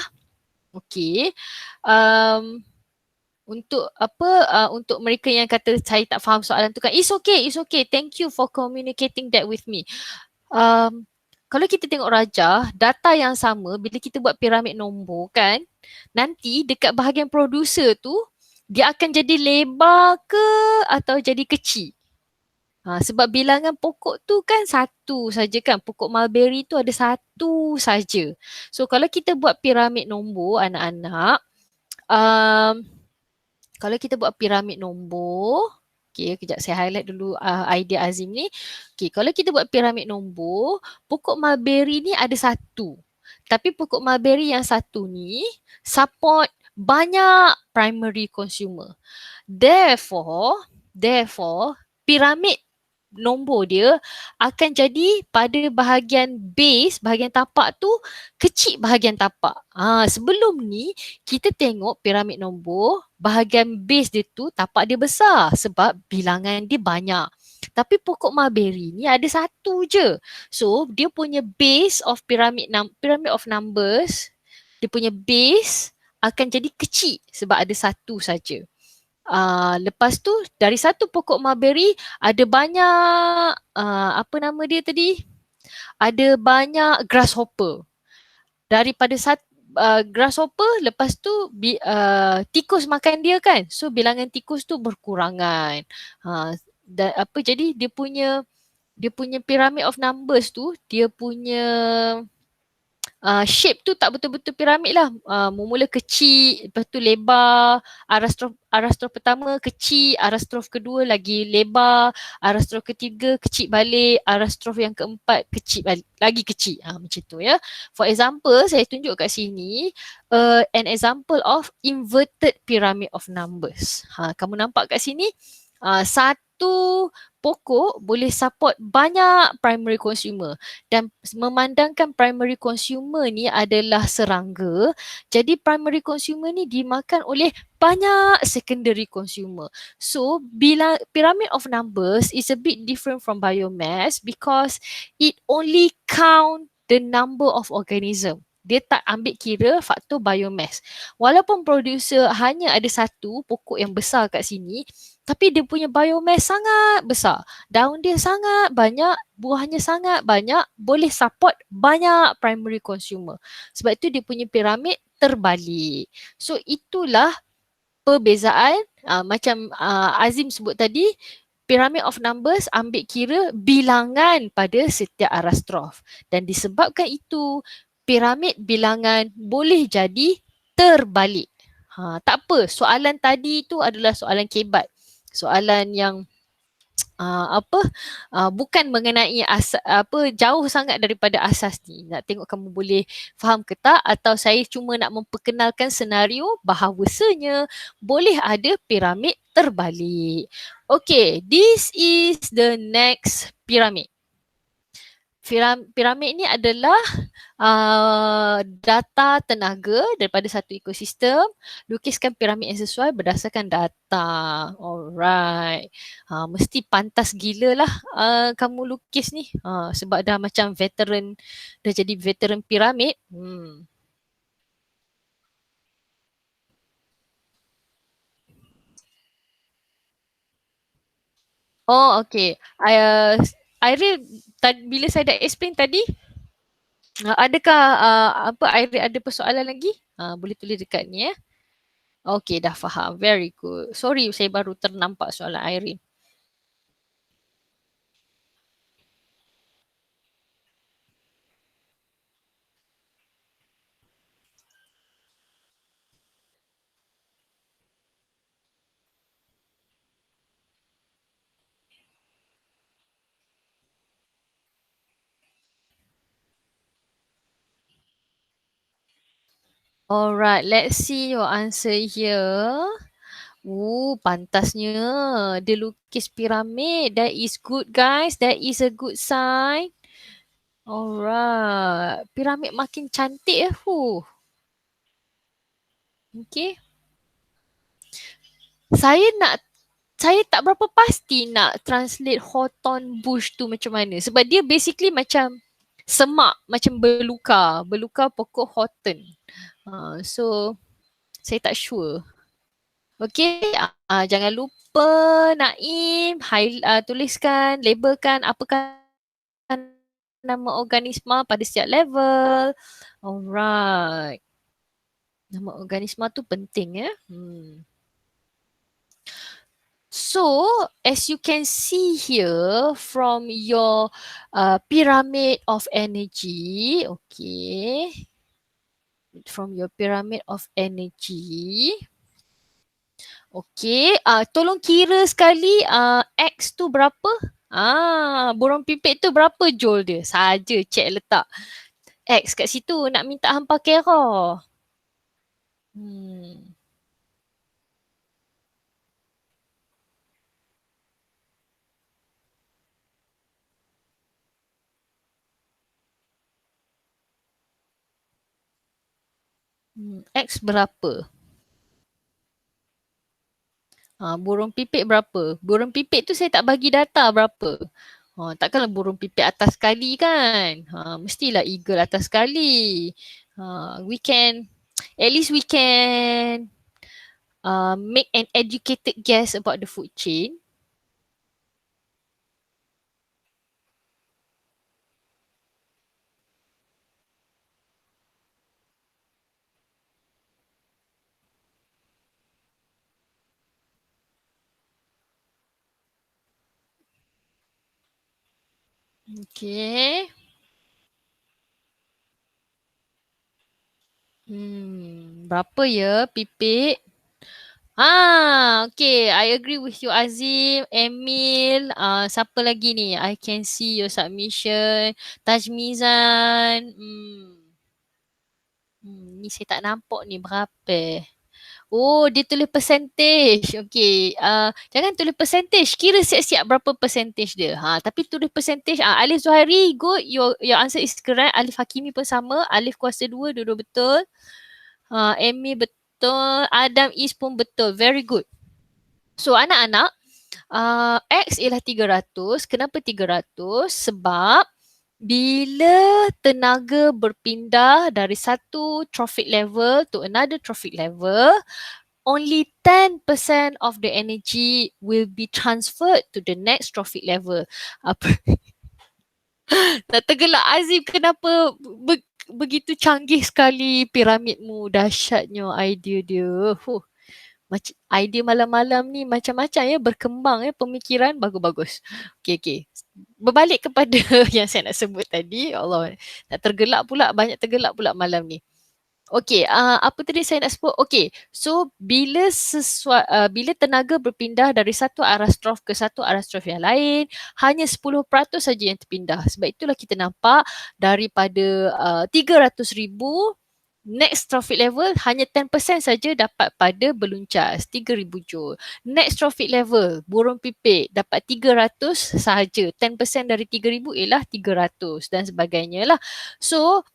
okay, untuk mereka yang kata saya tak faham soalan tu kan, it's okay. Thank you for communicating that with me. Kalau kita tengok rajah, data yang sama bila kita buat piramid nombor kan, nanti dekat bahagian producer tu dia akan jadi lebar ke atau jadi kecil. Sebab bilangan pokok tu kan satu saja kan, pokok mulberry tu ada satu saja. So kalau kita buat piramid nombor anak-anak, kalau kita buat piramid nombor, okay, kejap saya highlight dulu idea Azim ni. Okay, kalau kita buat piramid nombor, pokok mulberry ni ada satu. Tapi pokok mulberry yang satu ni support banyak primary consumer. Therefore, piramid nombor dia akan jadi pada bahagian base, bahagian tapak tu kecil bahagian tapak. Sebelum ni kita tengok piramid nombor, bahagian base dia tu tapak dia besar sebab bilangan dia banyak. Tapi pokok mulberry ni ada satu je. So dia punya base of pyramid of numbers, dia punya base akan jadi kecil sebab ada satu saja. Lepas tu dari satu pokok mulberry ada banyak apa nama dia tadi? Ada banyak grasshopper. Daripada grasshopper, lepas tu tikus makan dia kan. So bilangan tikus tu berkurangan. Dan apa jadi dia punya pyramid of numbers tu, dia punya shape tu tak betul-betul piramid lah. Mula kecil, lepas tu lebar, arah strof pertama kecil, arah strof kedua lagi lebar, arah strof ketiga kecil balik, arah strof yang keempat kecil balik, lagi kecil. Macam tu ya. For example, saya tunjuk kat sini an example of inverted pyramid of numbers. Kamu nampak kat sini satu pokok boleh support banyak primary consumer dan memandangkan primary consumer ni adalah serangga, jadi primary consumer ni dimakan oleh banyak secondary consumer. So bila pyramid of numbers is a bit different from biomass because it only count the number of organism. Dia tak ambil kira faktor biomass. Walaupun producer hanya ada satu pokok yang besar kat sini, tapi dia punya biomass sangat besar. Daun dia sangat banyak, buahnya sangat banyak, boleh support banyak primary consumer. Sebab itu dia punya piramid terbalik. So itulah perbezaan macam Azim sebut tadi, pyramid of numbers ambil kira bilangan pada setiap arah strof. Dan disebabkan itu, piramid bilangan boleh jadi terbalik. Tak apa, soalan tadi itu adalah soalan kebat. Soalan yang bukan mengenai jauh sangat daripada asas ni. Nak tengok kamu boleh faham ke tak, atau saya cuma nak memperkenalkan senario bahawasanya boleh ada piramid terbalik. Okay, this is the next pyramid. Piramid ni adalah data tenaga daripada satu ekosistem. Lukiskan piramid yang sesuai berdasarkan data. Alright. Mesti pantas gila lah kamu lukis ni. Sebab dah macam veteran, dah jadi veteran piramid. Oh, okay. Iril, bila saya dah explain tadi, adakah Iril ada persoalan lagi? Boleh tulis dekat ni ya. Okay, dah faham. Very good. Sorry, saya baru ternampak soalan Irene. Alright, let's see your answer here. Pantasnya dia lukis piramid. That is good guys. That is a good sign. Alright. Piramid makin cantik ya. Okay. Saya tak berapa pasti nak translate Houghton bush tu macam mana. Sebab dia basically macam semak, macam belukar pokok Houghton. So saya tak sure. Okay, jangan lupa Naim tuliskan, labelkan apakah nama organisma pada setiap level. Alright. Nama organisma tu penting ya. So, as you can see here from your pyramid of energy, okay. From your pyramid of energy. Okay, tolong kira sekali X tu berapa? Burung pipit tu berapa joule dia? Saja cek letak X kat situ, nak minta hampa kira. X berapa? Burung pipit berapa? Burung pipit tu saya tak bagi data berapa. Takkanlah burung pipit atas sekali kan? Mestilah eagle atas sekali. We can, at least we can make an educated guess about the food chain. Okay. Berapa ya pipit? Okay. I agree with you Azim, Emil. Siapa lagi ni? I can see your submission. Tajmizan. Ni saya tak nampak ni berapa. Oh, dia tulis percentage. Okay. Jangan tulis percentage. Kira siap-siap berapa percentage dia. Tapi tulis percentage. Alif Zuhairi, good. Your answer is correct. Alif Hakimi pun sama. Alif kuasa 2, dua-dua betul. Amy betul. Adam Is pun betul. Very good. So, anak-anak, X ialah 300. Kenapa 300? Sebab bila tenaga berpindah dari satu trophic level to another trophic level, only 10% of the energy will be transferred to the next trophic level. Apa? Tak tergelak Azim, kenapa begitu canggih sekali piramidmu, dahsyatnya idea dia. Idea malam-malam ni macam-macam ya, berkembang ya pemikiran, bagus-bagus. Okay. Berbalik kepada yang saya nak sebut tadi, ya Allah, nak tergelak pula, banyak tergelak pula malam ni. Okay, apa tadi saya nak sebut? Okay, so bila bila tenaga berpindah dari satu arah strof ke satu arah strof yang lain, hanya 10% saja yang terpindah. Sebab itulah kita nampak daripada 300,000, next trophic level hanya 10% saja dapat pada beluncas, 3,000 joule. Next trophic level, burung pipit dapat 300 sahaja. 10% dari 3,000 ialah 300 dan sebagainya lah. So,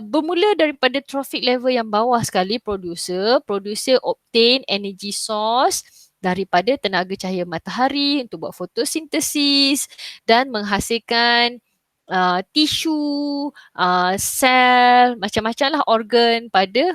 bermula daripada trophic level yang bawah sekali, producer obtain energy source daripada tenaga cahaya matahari untuk buat fotosintesis dan menghasilkan tisu, sel, macam-macam lah organ pada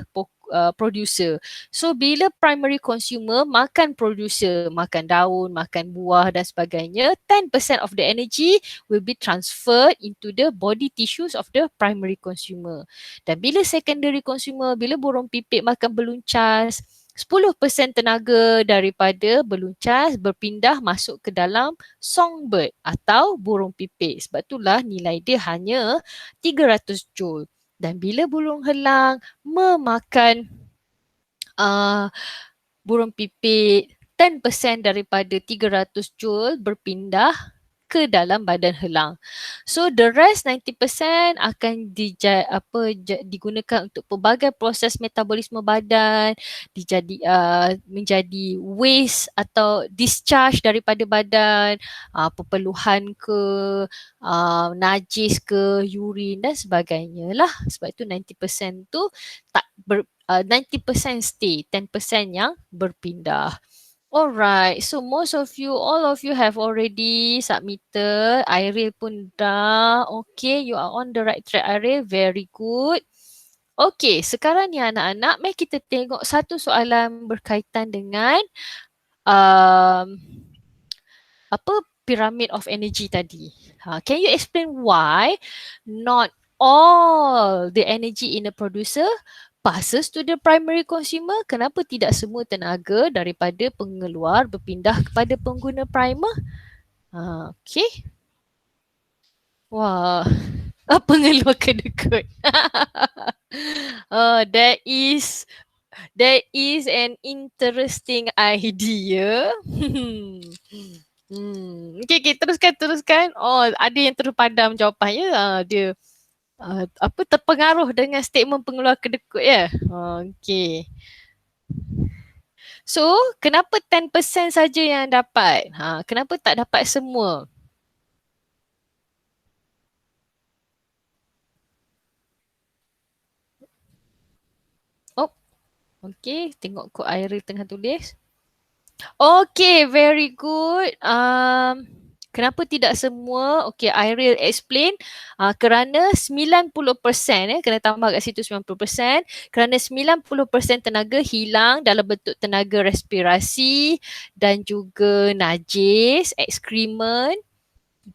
producer. So bila primary consumer makan producer, makan daun, makan buah dan sebagainya, 10% of the energy will be transferred into the body tissues of the primary consumer. Dan bila secondary consumer, bila burung pipit makan beluncas, 10% tenaga daripada beluncas berpindah masuk ke dalam songbird atau burung pipit. Sebab itulah nilai dia hanya 300 joule. Dan bila burung helang memakan burung pipit, 10% daripada 300 joule berpindah ke dalam badan helang. So the rest 90% akan digunakan untuk pelbagai proses metabolisme badan, menjadi waste atau discharge daripada badan, perpeluhan ke, najis ke, urin dan sebagainya lah. Sebab itu 90% tu 90% stay, 10% yang berpindah. Alright, so all of you have already submitted. Iril pun dah. Okay, you are on the right track Iril. Very good. Okay, sekarang ni anak-anak, mari kita tengok satu soalan berkaitan dengan pyramid of energy tadi. Can you explain why not all the energy in a producer passes to the primary consumer? Kenapa tidak semua tenaga daripada pengeluar berpindah kepada pengguna primer? Okay. Wah, pengeluar kedekut. That is an interesting idea. Okay, teruskan. Oh, ada yang terpadam jawapannya. Dia terpengaruh dengan statement pengeluar kedekut ya. Okay. So, kenapa 10% saja yang dapat? Kenapa tak dapat semua? Oh, okay. Tengok kod Airi tengah tulis. Okay, very good. Kenapa tidak semua? Okay, I will explain. Kerana 90%, kena tambah kat situ 90%. Kerana 90% tenaga hilang dalam bentuk tenaga respirasi dan juga najis, ekskremen.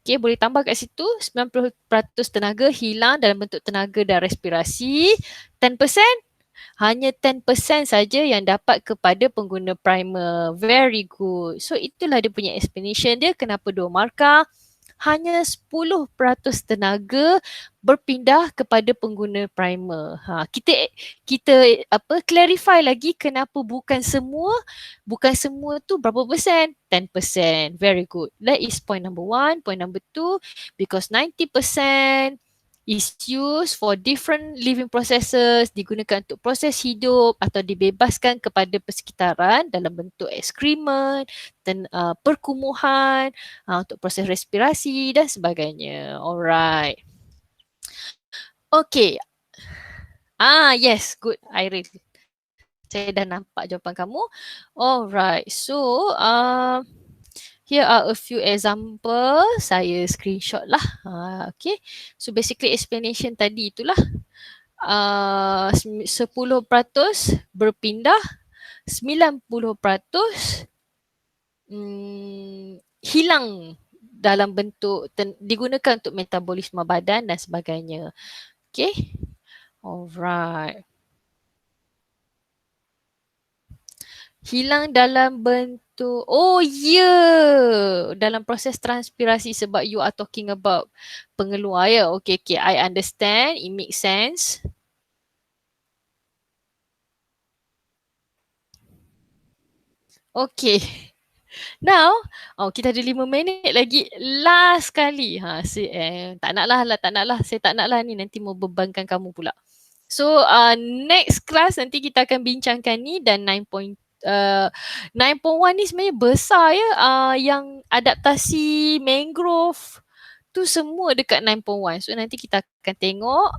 Okay, boleh tambah kat situ 90% tenaga hilang dalam bentuk tenaga dan respirasi. 10% hanya 10% saja yang dapat kepada pengguna primer. Very good. So itulah dia punya explanation dia kenapa 2 markah. Hanya 10% tenaga berpindah kepada pengguna primer. Kita clarify lagi kenapa bukan semua tu berapa persen? 10%. Very good. That is point number 1. Point number 2, because 90% is used for different living processes, digunakan untuk proses hidup atau dibebaskan kepada persekitaran dalam bentuk ekskremen, perkumuhan, untuk proses respirasi dan sebagainya. Alright. Okay. Yes, good, Irene. Saya dah nampak jawapan kamu. Alright. So, here are a few example. Saya screenshot lah. Okay. So basically explanation tadi itulah. 10% berpindah, 90% hilang dalam bentuk digunakan untuk metabolisme badan dan sebagainya. Okay. Alright. Hilang dalam bentuk, dalam proses transpirasi sebab you are talking about pengeluar ya. Okay, I understand, it makes sense. Okay. Now, kita ada 5 minit lagi. Last kali. Tak nak lah. Saya tak nak lah ni nanti mau bebankan kamu pula. So, next class nanti kita akan bincangkan ni dan 9.1 ni sebenarnya besar ya. Yang adaptasi mangrove tu semua dekat 9.1. So nanti kita akan tengok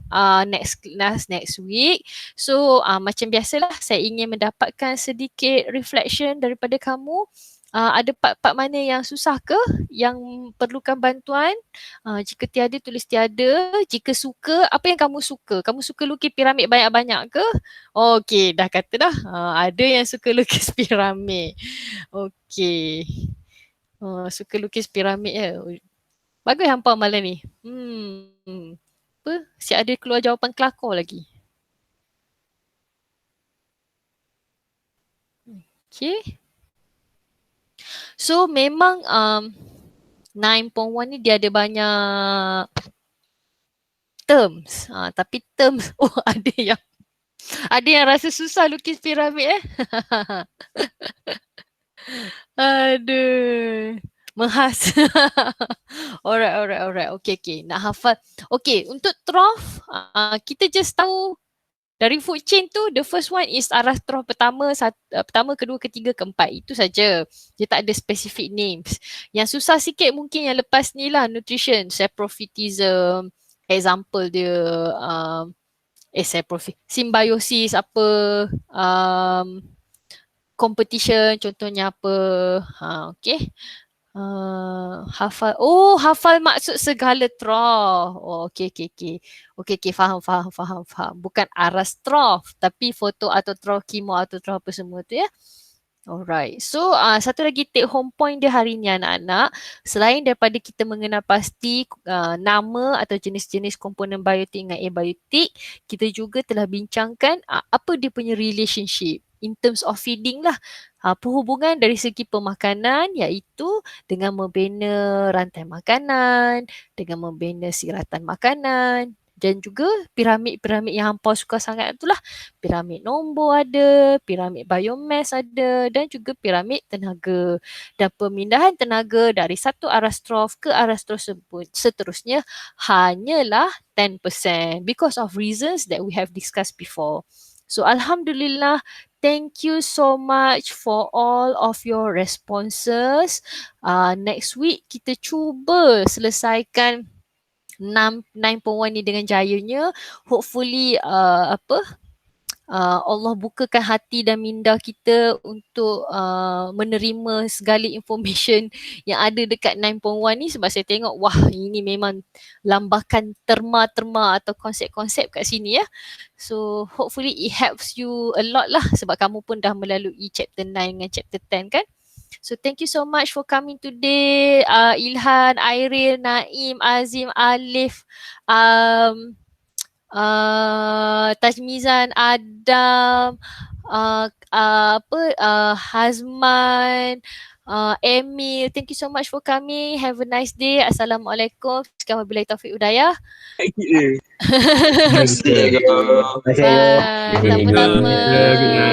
next class next week. So macam biasalah saya ingin mendapatkan sedikit reflection daripada kamu. Ada part-part mana yang susah ke? Yang perlukan bantuan? Jika tiada, tulis tiada. Jika suka, apa yang kamu suka? Kamu suka lukis piramid banyak-banyak ke? Okey, dah kata dah. Ada yang suka lukis piramid. Okey. Suka lukis piramid ya. Bagus hampa malam ni. Si ada keluar jawapan kelakar lagi. Okay. So memang 9.1 ni dia ada banyak terms. Tapi terms ada yang rasa susah lukis piramid Aduh. Menghas. Alright. Okay. Nak hafal. Okay, untuk trough, kita just tahu dari food chain tu, the first one is arah trough pertama, kedua, ketiga, keempat. Itu saja. Dia tak ada specific names. Yang susah sikit mungkin yang lepas ni lah, nutrition, saprophytism, example dia, symbiosis apa, competition contohnya apa. Okay. Hafal maksud segala trough. Okay, faham. Bukan aras trough tapi foto atau trough, kimo atau trough apa semua tu ya. Alright. So satu lagi take home point dia hari ni anak-anak, selain daripada kita mengenal pasti nama atau jenis-jenis komponen biotik dengan abiotik, kita juga telah bincangkan apa dia punya relationship in terms of feeding lah. Perhubungan dari segi pemakanan iaitu dengan membina rantai makanan, dengan membina siratan makanan dan juga piramid-piramid yang hampa suka sangat itulah. Piramid nombor ada, piramid biomass ada dan juga piramid tenaga. Dan pemindahan tenaga dari satu aras trough ke aras tersebut seterusnya hanyalah 10% because of reasons that we have discussed before. So Alhamdulillah, thank you so much for all of your responses. Next week kita cuba selesaikan 9.1 ni dengan jayanya. Hopefully Allah bukakan hati dan minda kita untuk menerima segala information yang ada dekat 9.1 ni, sebab saya tengok wah ini memang lambakan terma-terma atau konsep-konsep kat sini ya. So hopefully it helps you a lot lah, sebab kamu pun dah melalui chapter 9 dengan chapter 10 kan. So thank you so much for coming today, Ilhan, Airil, Naim, Azim, Alif, Tajmizan, Adam, Hazman, Emil. Thank you so much for coming. Have a nice day. Assalamualaikum. Sekian wabillahi taufiq hidayah. Terima kasih. Bye. Sama-sama.